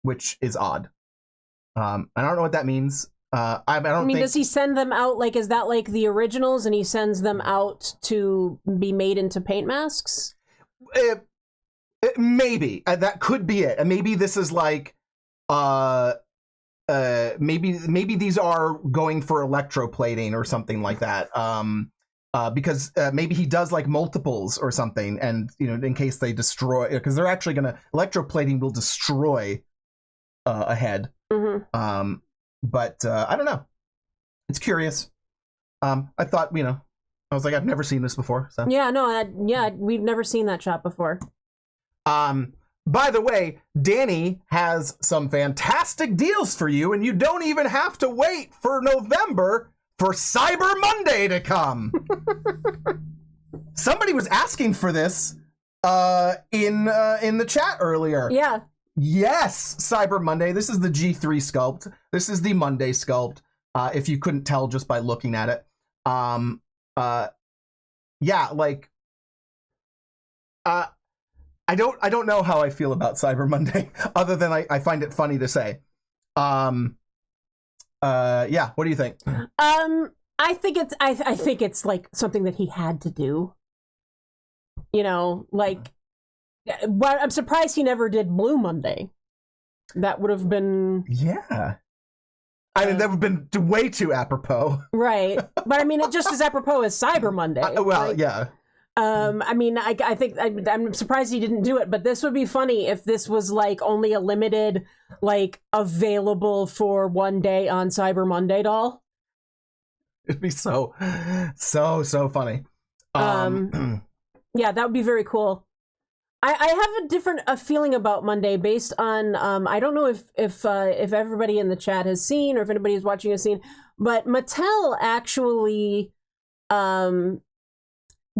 which is odd. I don't know what that means. I mean, does he send them out, like, is that like the originals and he sends them out to be made into paint masks? Maybe. That could be it. And maybe this is like, maybe these are going for electroplating or something like that. Because maybe he does like multiples or something, and, in case they destroy, because they're actually electroplating will destroy a head. Mm-hmm. But I don't know. It's curious. I thought, I was like, I've never seen this before. So yeah, no, we've never seen that shot before. By the way, Danny has some fantastic deals for you, and you don't even have to wait for November for Cyber Monday to come. Somebody was asking for this in the chat earlier. Yeah. Yes, Cyber Monday. This is the G3 sculpt. This is the Monday sculpt. If you couldn't tell just by looking at it. Yeah, like I don't know how I feel about Cyber Monday, other than I find it funny to say. Yeah, what do you think? I think it's like something that he had to do. Like, but I'm surprised he never did Blue Monday. That would have been... Yeah. I mean, that would have been way too apropos. Right. But I mean, it just as apropos as Cyber Monday. Yeah. I mean, I think I'm surprised he didn't do it, but this would be funny if this was like only a limited, like, available for one day on Cyber Monday doll. It'd be so funny. Yeah, that would be very cool. I have a different feeling about Monday based on I don't know if everybody in the chat has seen, or if anybody who's watching has seen, but Mattel actually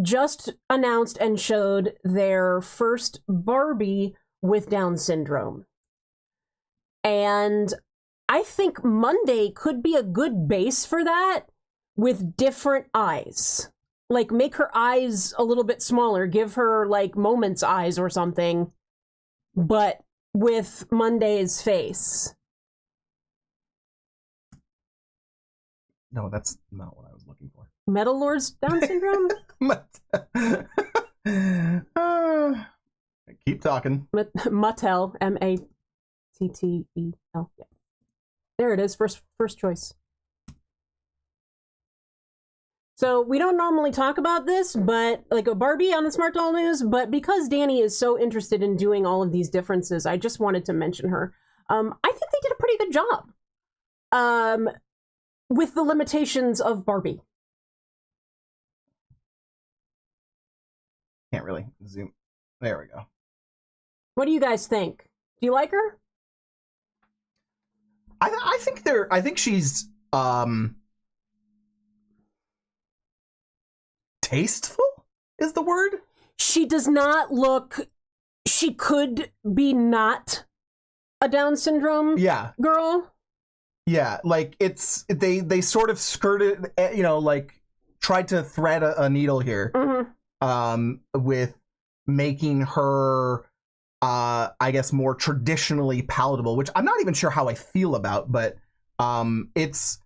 just announced and showed their first Barbie with Down syndrome. And I think Monday could be a good base for that, with different eyes. Like, make her eyes a little bit smaller, give her like Moment's eyes or something, but with Monday's face. No, that's not what I was looking for. Metal Lord's Down syndrome? Keep talking. Mattel, Mattel. Yeah. There it is, first choice. So we don't normally talk about this, but like a Barbie on the Smart Doll News, but because Danny is so interested in doing all of these differences, I just wanted to mention her. I think they did a pretty good job with the limitations of Barbie. Can't really zoom. There we go. What do you guys think? Do you like her? I think she's tasteful is the word. She does not look... She could be not a Down syndrome girl. Yeah, like they sort of skirted, like tried to thread a needle here, with making her, I guess, more traditionally palatable, which I'm not even sure how I feel about, but it's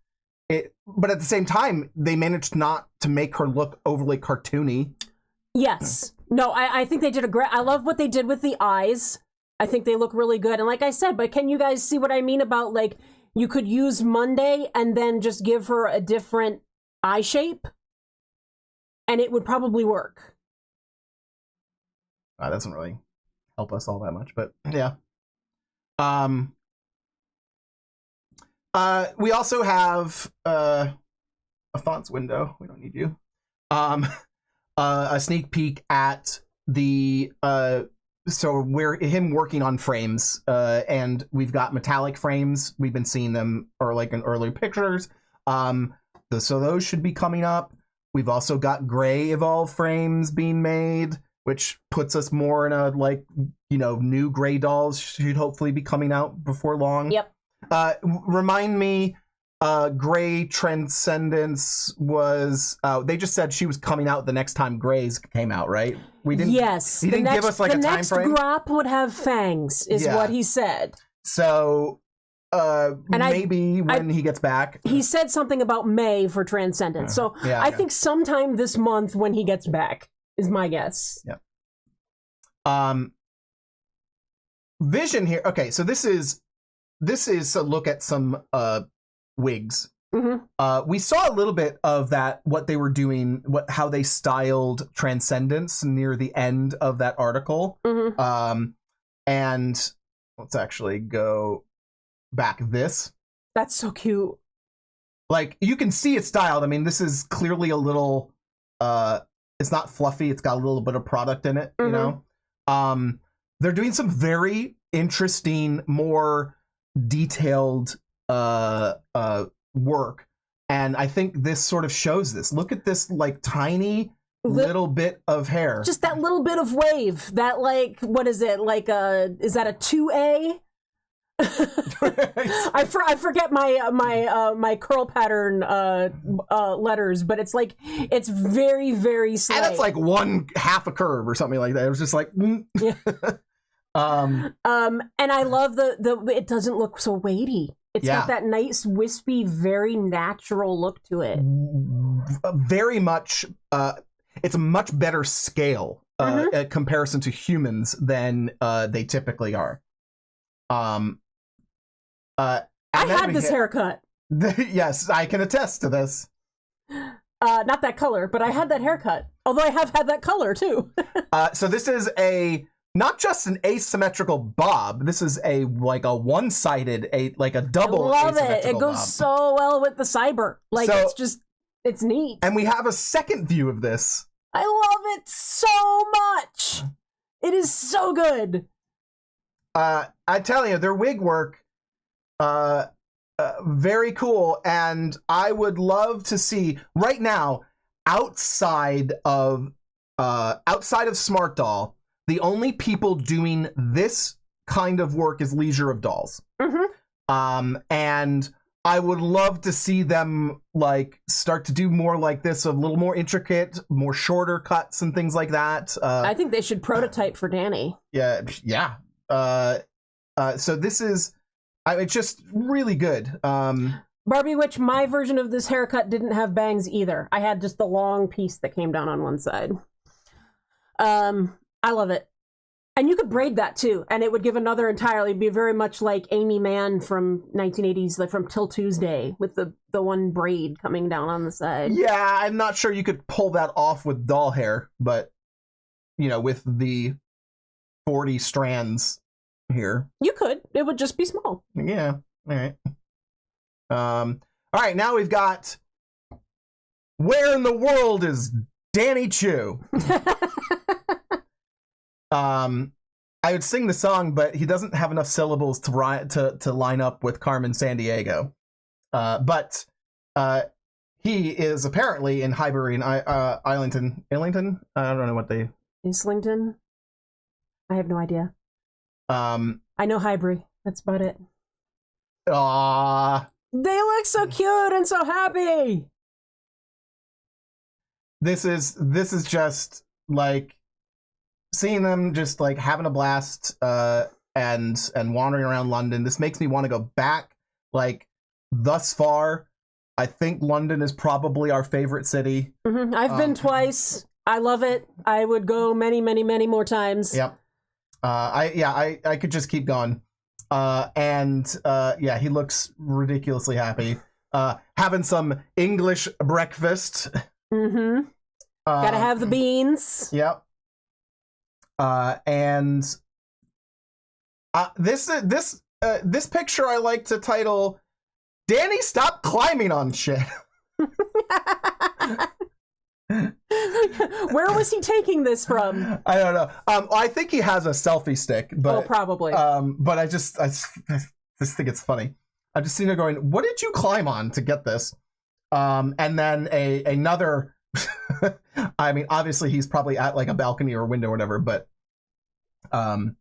but at the same time, they managed not to make her look overly cartoony. Yes. No, I think they did a great... I love what they did with the eyes. I think they look really good. And like I said, but can you guys see what I mean about, like, you could use Monday and then just give her a different eye shape? And it would probably work. That doesn't really help us all that much, but yeah. We also have a fonts window. We don't need you. A sneak peek at the so we're him working on frames, and we've got metallic frames. We've been seeing them or like in earlier pictures. So those should be coming up. We've also got gray evolve frames being made, which puts us more in a, like, you know, new gray dolls should hopefully be coming out before long. Yep. Remind me, Gray Transcendence was, they just said she was coming out the next time Grays came out, right? We didn't. Yes. He didn't give us like a time frame. The next Grop would have fangs, is what he said. So, maybe when he gets back. He said something about May for Transcendence. So I think sometime this month when he gets back is my guess. Yeah. Vision here. Okay, so this is a look at some wigs. Mm-hmm. We saw a little bit of that, what they were doing, how they styled Transcendence near the end of that article. Mm-hmm. And let's actually go back this. That's so cute. Like, you can see it's styled. I mean, this is clearly a little, it's not fluffy. It's got a little bit of product in it, you know? They're doing some very interesting, more detailed work, and I think this sort of shows this. Look at this, like, tiny little bit of hair, just that little bit of wave, that, like, what is it, like is that a 2A? I forget my curl pattern letters, but it's like, it's very, very slight. And it's like half a curve or something like that. It was just like yeah. And I love the it doesn't look so weighty. It's got that nice, wispy, very natural look to it. Very much, it's a much better scale in comparison to humans than they typically are. I had this haircut. Yes, I can attest to this. Not that color, but I had that haircut. Although I have had that color too. So this is not just an asymmetrical bob. This is a one-sided, like a double. I love it. It goes so well with the cyber. Like, so, it's neat. And we have a second view of this. I love it so much. It is so good. I tell you, their wig work, very cool. And I would love to see right now, outside of Smart Doll, the only people doing this kind of work is Leisure of Dolls. Mm-hmm. And I would love to see them, like, start to do more like this, a little more intricate, more shorter cuts and things like that. I think they should prototype for Danny. Yeah. So this is, it's just really good. Barbie Witch, my version of this haircut didn't have bangs either. I had just the long piece that came down on one side. I love it. And you could braid that too, and it would give another entirely, be very much like Amy Mann from 1980s, like from Till Tuesday, with the one braid coming down on the side. Yeah, I'm not sure you could pull that off with doll hair, but, you know, with the 40 strands here. You could. It would just be small. Yeah. All right. All right, now we've got, where in the world is Danny Chu? I would sing the song, but he doesn't have enough syllables to line up with Carmen Sandiego. But he is apparently in Highbury and Islington. I don't know what they... Islington? I have no idea. I know Highbury. That's about it. They look so cute and so happy. This is just like seeing them just like having a blast and wandering around London. This makes me want to go back, like, thus far. I think London is probably our favorite city. I've been twice. I love it. I would go many, many, many more times. Yep. I could just keep going. He looks ridiculously happy. Having some English breakfast. Gotta have the beans. Yep. This picture I like to title, Danny, stop climbing on shit. Where was he taking this from? I don't know. I think he has a selfie stick, but probably. But I just think it's funny. I'm just sitting there going, "What did you climb on to get this?" And then another. I mean, obviously he's probably at like a balcony or a window or whatever, but I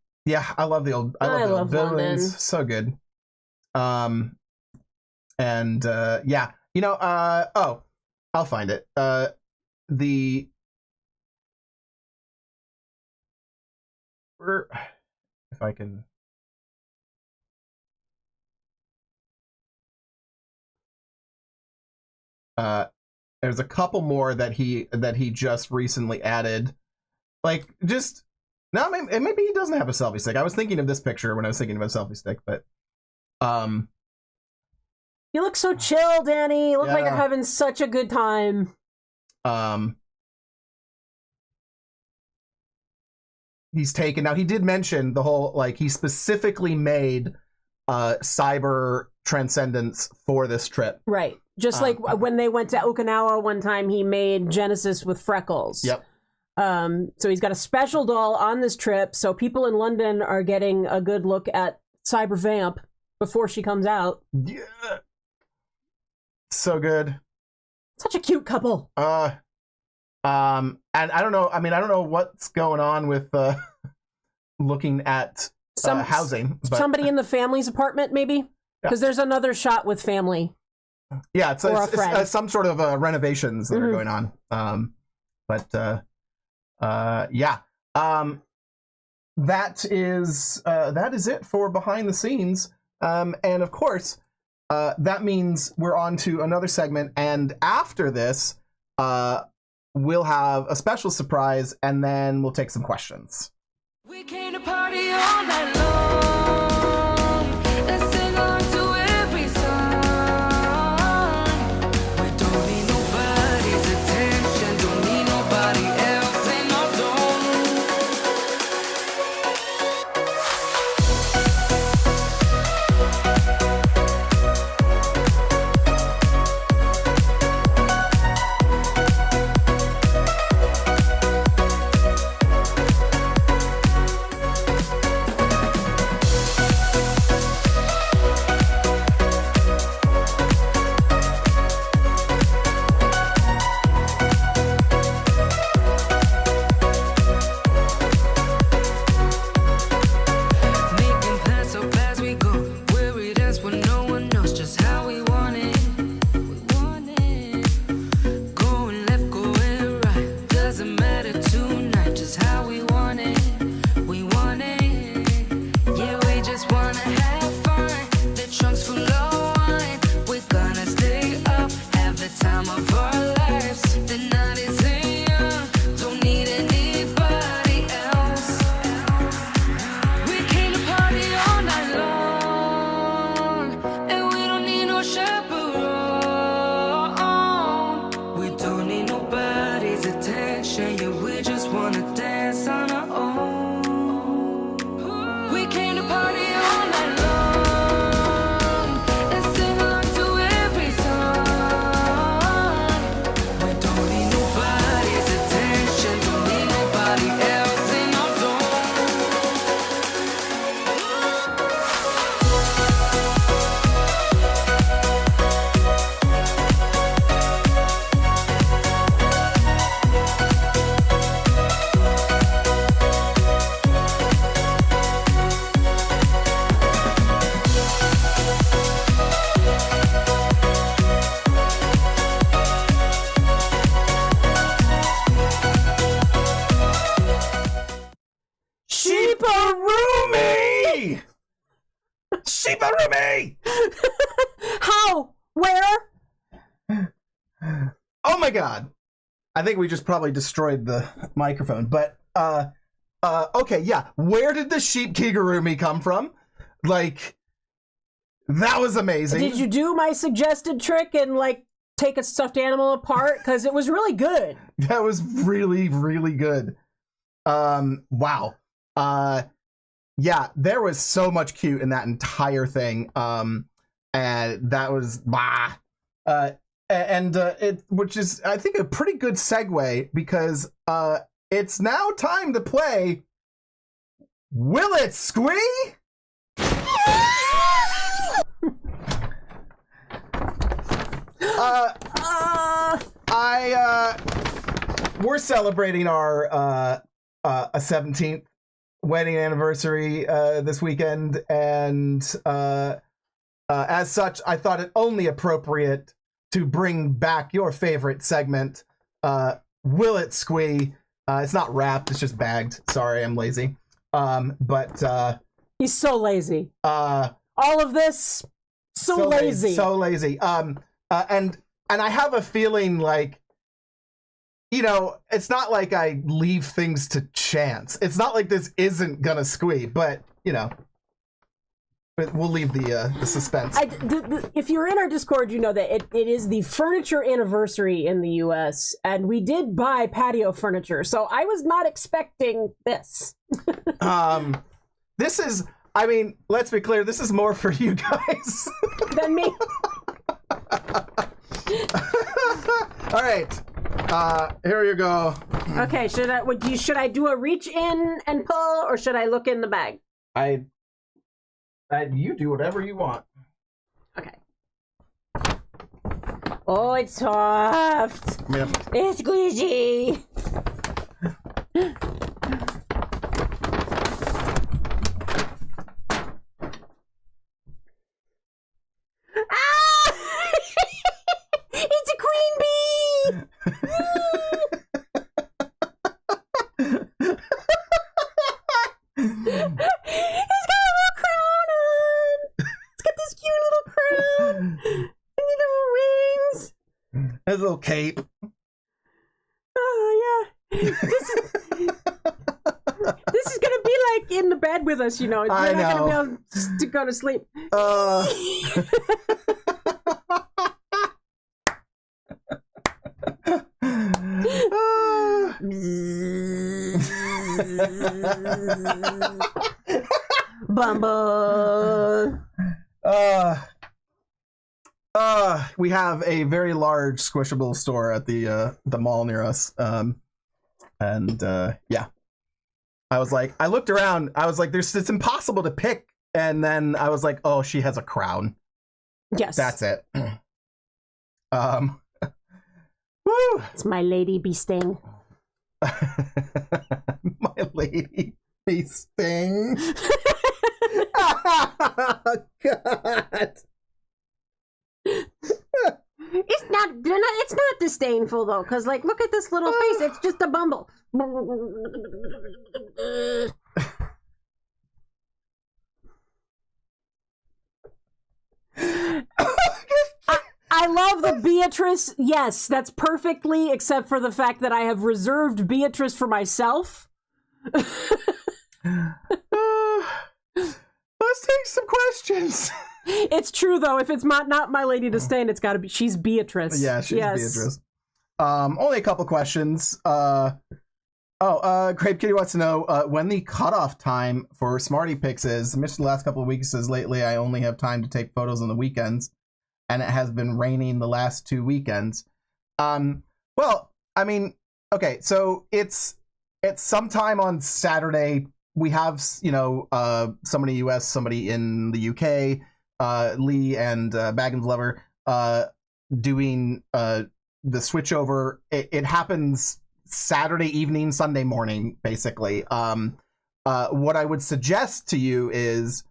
love the old. I love the old buildings. London. So good. I'll find it. If I can. There's a couple more that he just recently added. Like, just no, maybe he doesn't have a selfie stick. I was thinking of this picture when I was thinking of a selfie stick, but you look so chill, Danny. You look like you're having such a good time. He's taken now. He did mention the whole, like, he specifically made cyber transcendence for this trip, right? Just like when they went to Okinawa one time, he made Genesis with freckles. Yep. So he's got a special doll on this trip, so people in London are getting a good look at Cyber Vamp before she comes out. Yeah. So good. Such a cute couple. And I don't know. I mean, I don't know what's going on with looking at housing. But somebody in the family's apartment, maybe, because there's another shot with family. Yeah, it's some sort of renovations that are going on. That is it for behind the scenes. And of course, that means we're on to another segment, and after this, we'll have a special surprise, and then we'll take some questions. We came to party all night long and sing along to every song. We don't need nobody's attention, don't need nobody else in our Shibarumi! How? Where? Oh my god. I think we just probably destroyed the microphone. But, okay, yeah. Where did the sheep kigurumi come from? Like, that was amazing. Did you do my suggested trick and, like, take a stuffed animal apart? Because it was really good. That was really, really good. Wow. Yeah, there was so much cute in that entire thing. And that was which is, I think, a pretty good segue because it's now time to play Will It Squee? We're celebrating our 17th wedding anniversary this weekend, and as such, I thought it only appropriate to bring back your favorite segment, Will It Squee? It's not wrapped, it's just bagged. Sorry, I'm lazy. But he's so lazy. All of this, so lazy. So lazy. And I have a feeling like, you know, it's not like I leave things to chance. It's not like this isn't gonna squee, but, you know, we'll leave the suspense. If you're in our Discord, you know that it is the furniture anniversary in the US, and we did buy patio furniture, so I was not expecting this. This is, I mean, let's be clear, this is more for you guys. Than me. All right. Here you go. Okay, should I do a reach in and pull, or should I look in the bag? You do whatever you want. Okay. Oh, it's soft. Yeah. It's squishy. Ah! It's a queen bee. His little cape. Oh, yeah. This is gonna be like in the bed with us, you know. You're I not know. gonna be able to go to sleep. Bumble. We have a very large squishable store at the mall near us. Yeah. I was like, I looked around, I was like, it's impossible to pick. And then I was like, oh, she has a crown. Yes. That's it. Woo! It's my Lady Disdain. My Lady Disdain. God. It's not disdainful though, because like look at this little face. It's just a bumble. I love the Beatrice. Yes, that's perfectly, except for the fact that I have reserved Beatrice for myself. Let's take some questions. It's true though. If it's not my Lady Disdain, it's got to be. She's Beatrice. Yeah, she's Beatrice. Only a couple questions. Grape Kitty wants to know when the cutoff time for Smarty Picks is. I mentioned the last couple of weeks says lately I only have time to take photos on the weekends, and it has been raining the last 2 weekends. Well, I mean, okay, so it's sometime on Saturday. We have, you know, somebody in the US, somebody in the UK, Lee and Baggins Lover doing the switchover. It happens Saturday evening, Sunday morning, basically. What I would suggest to you is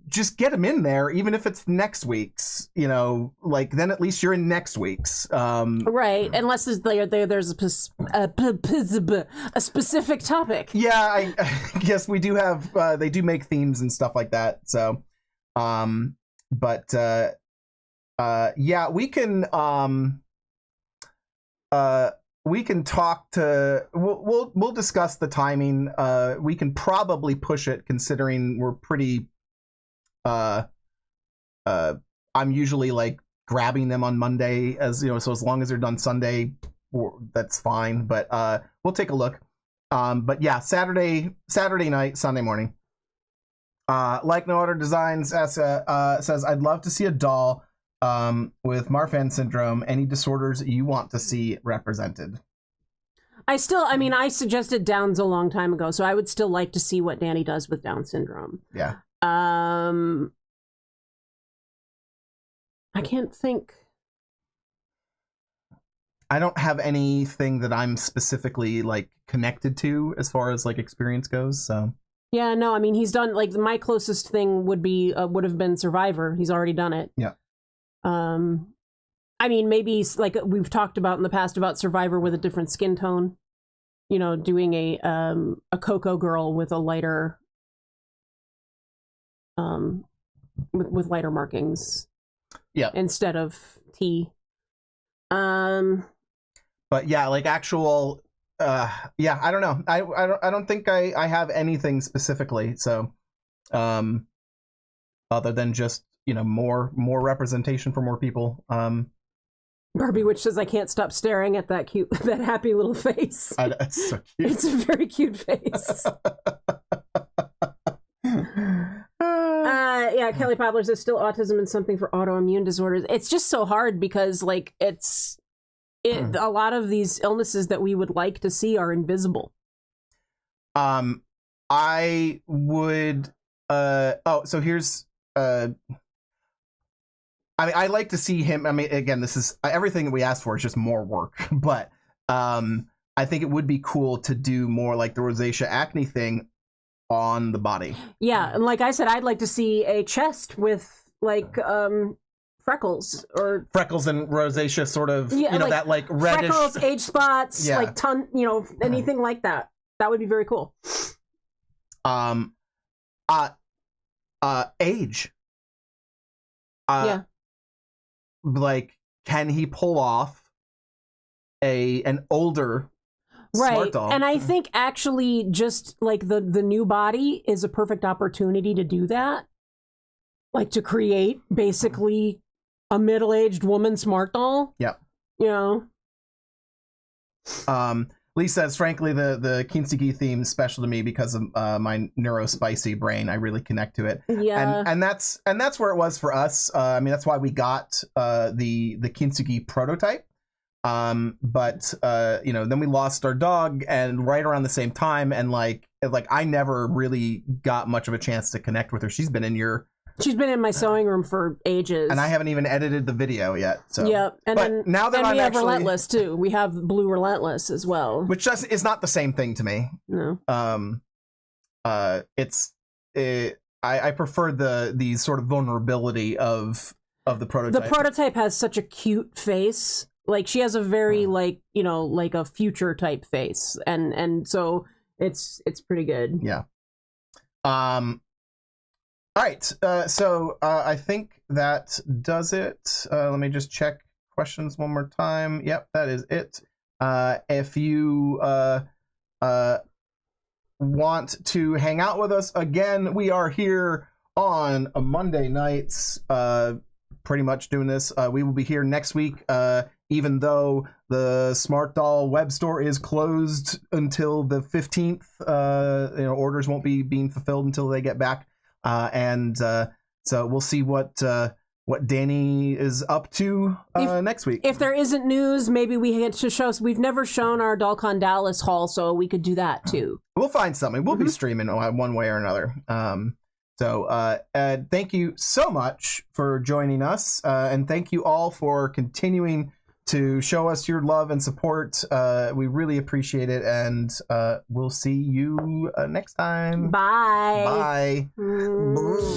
just get them in there, even if it's next week's, you know, like then at least you're in next week's. Right, unless there's a specific topic. Yeah, I guess we do have, they do make themes and stuff like that. So, but yeah, we can talk to. We'll discuss the timing. We can probably push it, considering we're pretty. I'm usually like grabbing them on Monday, as you know, so as long as they're done Sunday, that's fine. But we'll take a look. But yeah, Saturday night, Sunday morning. Like No Other Designs says, I'd love to see a doll with Marfan syndrome. Any disorders you want to see represented? I suggested Downs a long time ago, so I would still like to see what Danny does with Down syndrome. Yeah. I can't think. I don't have anything that I'm specifically like connected to as far as like experience goes. So yeah, no, I mean he's done like my closest thing would have been Survivor. He's already done it. Yeah. I mean maybe like we've talked about in the past about Survivor with a different skin tone. You know, doing a Coco girl with a lighter with lighter markings. Yeah. Instead of T. But yeah, like actual yeah, I don't know. I don't think I have anything specifically. So other than just, you know, more representation for more people. Barbie Witch says I can't stop staring at that happy little face. It's so cute. It's a very cute face. Yeah, Kelly Poplar says still autism and something for autoimmune disorders. It's just so hard because like a lot of these illnesses that we would like to see are invisible. I would so here's I mean, I like to see him. I mean, again, this is everything that we asked for is just more work, but I think it would be cool to do more like the rosacea acne thing on the body. Yeah, and like I said, I'd like to see a chest with like freckles and rosacea, sort of, yeah, you know, like that like reddish freckles, age spots, yeah. like you know, anything like that. That would be very cool. Age. Yeah. Like, can he pull off an older Smart Doll? And I think actually just like the new body is a perfect opportunity to do that. Like to create basically a middle-aged woman Smart Doll. Yeah. You know? Lee says, frankly, the Kintsugi theme is special to me because of my neurospicy brain. I really connect to it. Yeah. And that's where it was for us. I mean, that's why we got the Kintsugi prototype. But you know, then we lost our dog, and right around the same time, and like I never really got much of a chance to connect with her. She's been in my sewing room for ages, and I haven't even edited the video yet. So yeah, and now that we have Relentless too. We have Blue Relentless as well, which just is not the same thing to me. No. I prefer the sort of vulnerability of the prototype. The prototype has such a cute face. Like she has a very like, you know, like a future type face, and so it's pretty good. Yeah. All right. So I think that does it. Let me just check questions one more time. Yep, that is it. If you want to hang out with us again, we are here on a Monday nights. Pretty much doing this. We will be here next week. Even though the Smart Doll web store is closed until the 15th, you know, orders won't be being fulfilled until they get back. So we'll see what Danny is up to next week. If there isn't news, maybe we get to show. We've never shown our DollCon Dallas haul, so we could do that too. We'll find something. We'll be streaming one way or another. So thank you so much for joining us, and thank you all for continuing to show us your love and support. We really appreciate it, and we'll see you next time. Bye. Bye.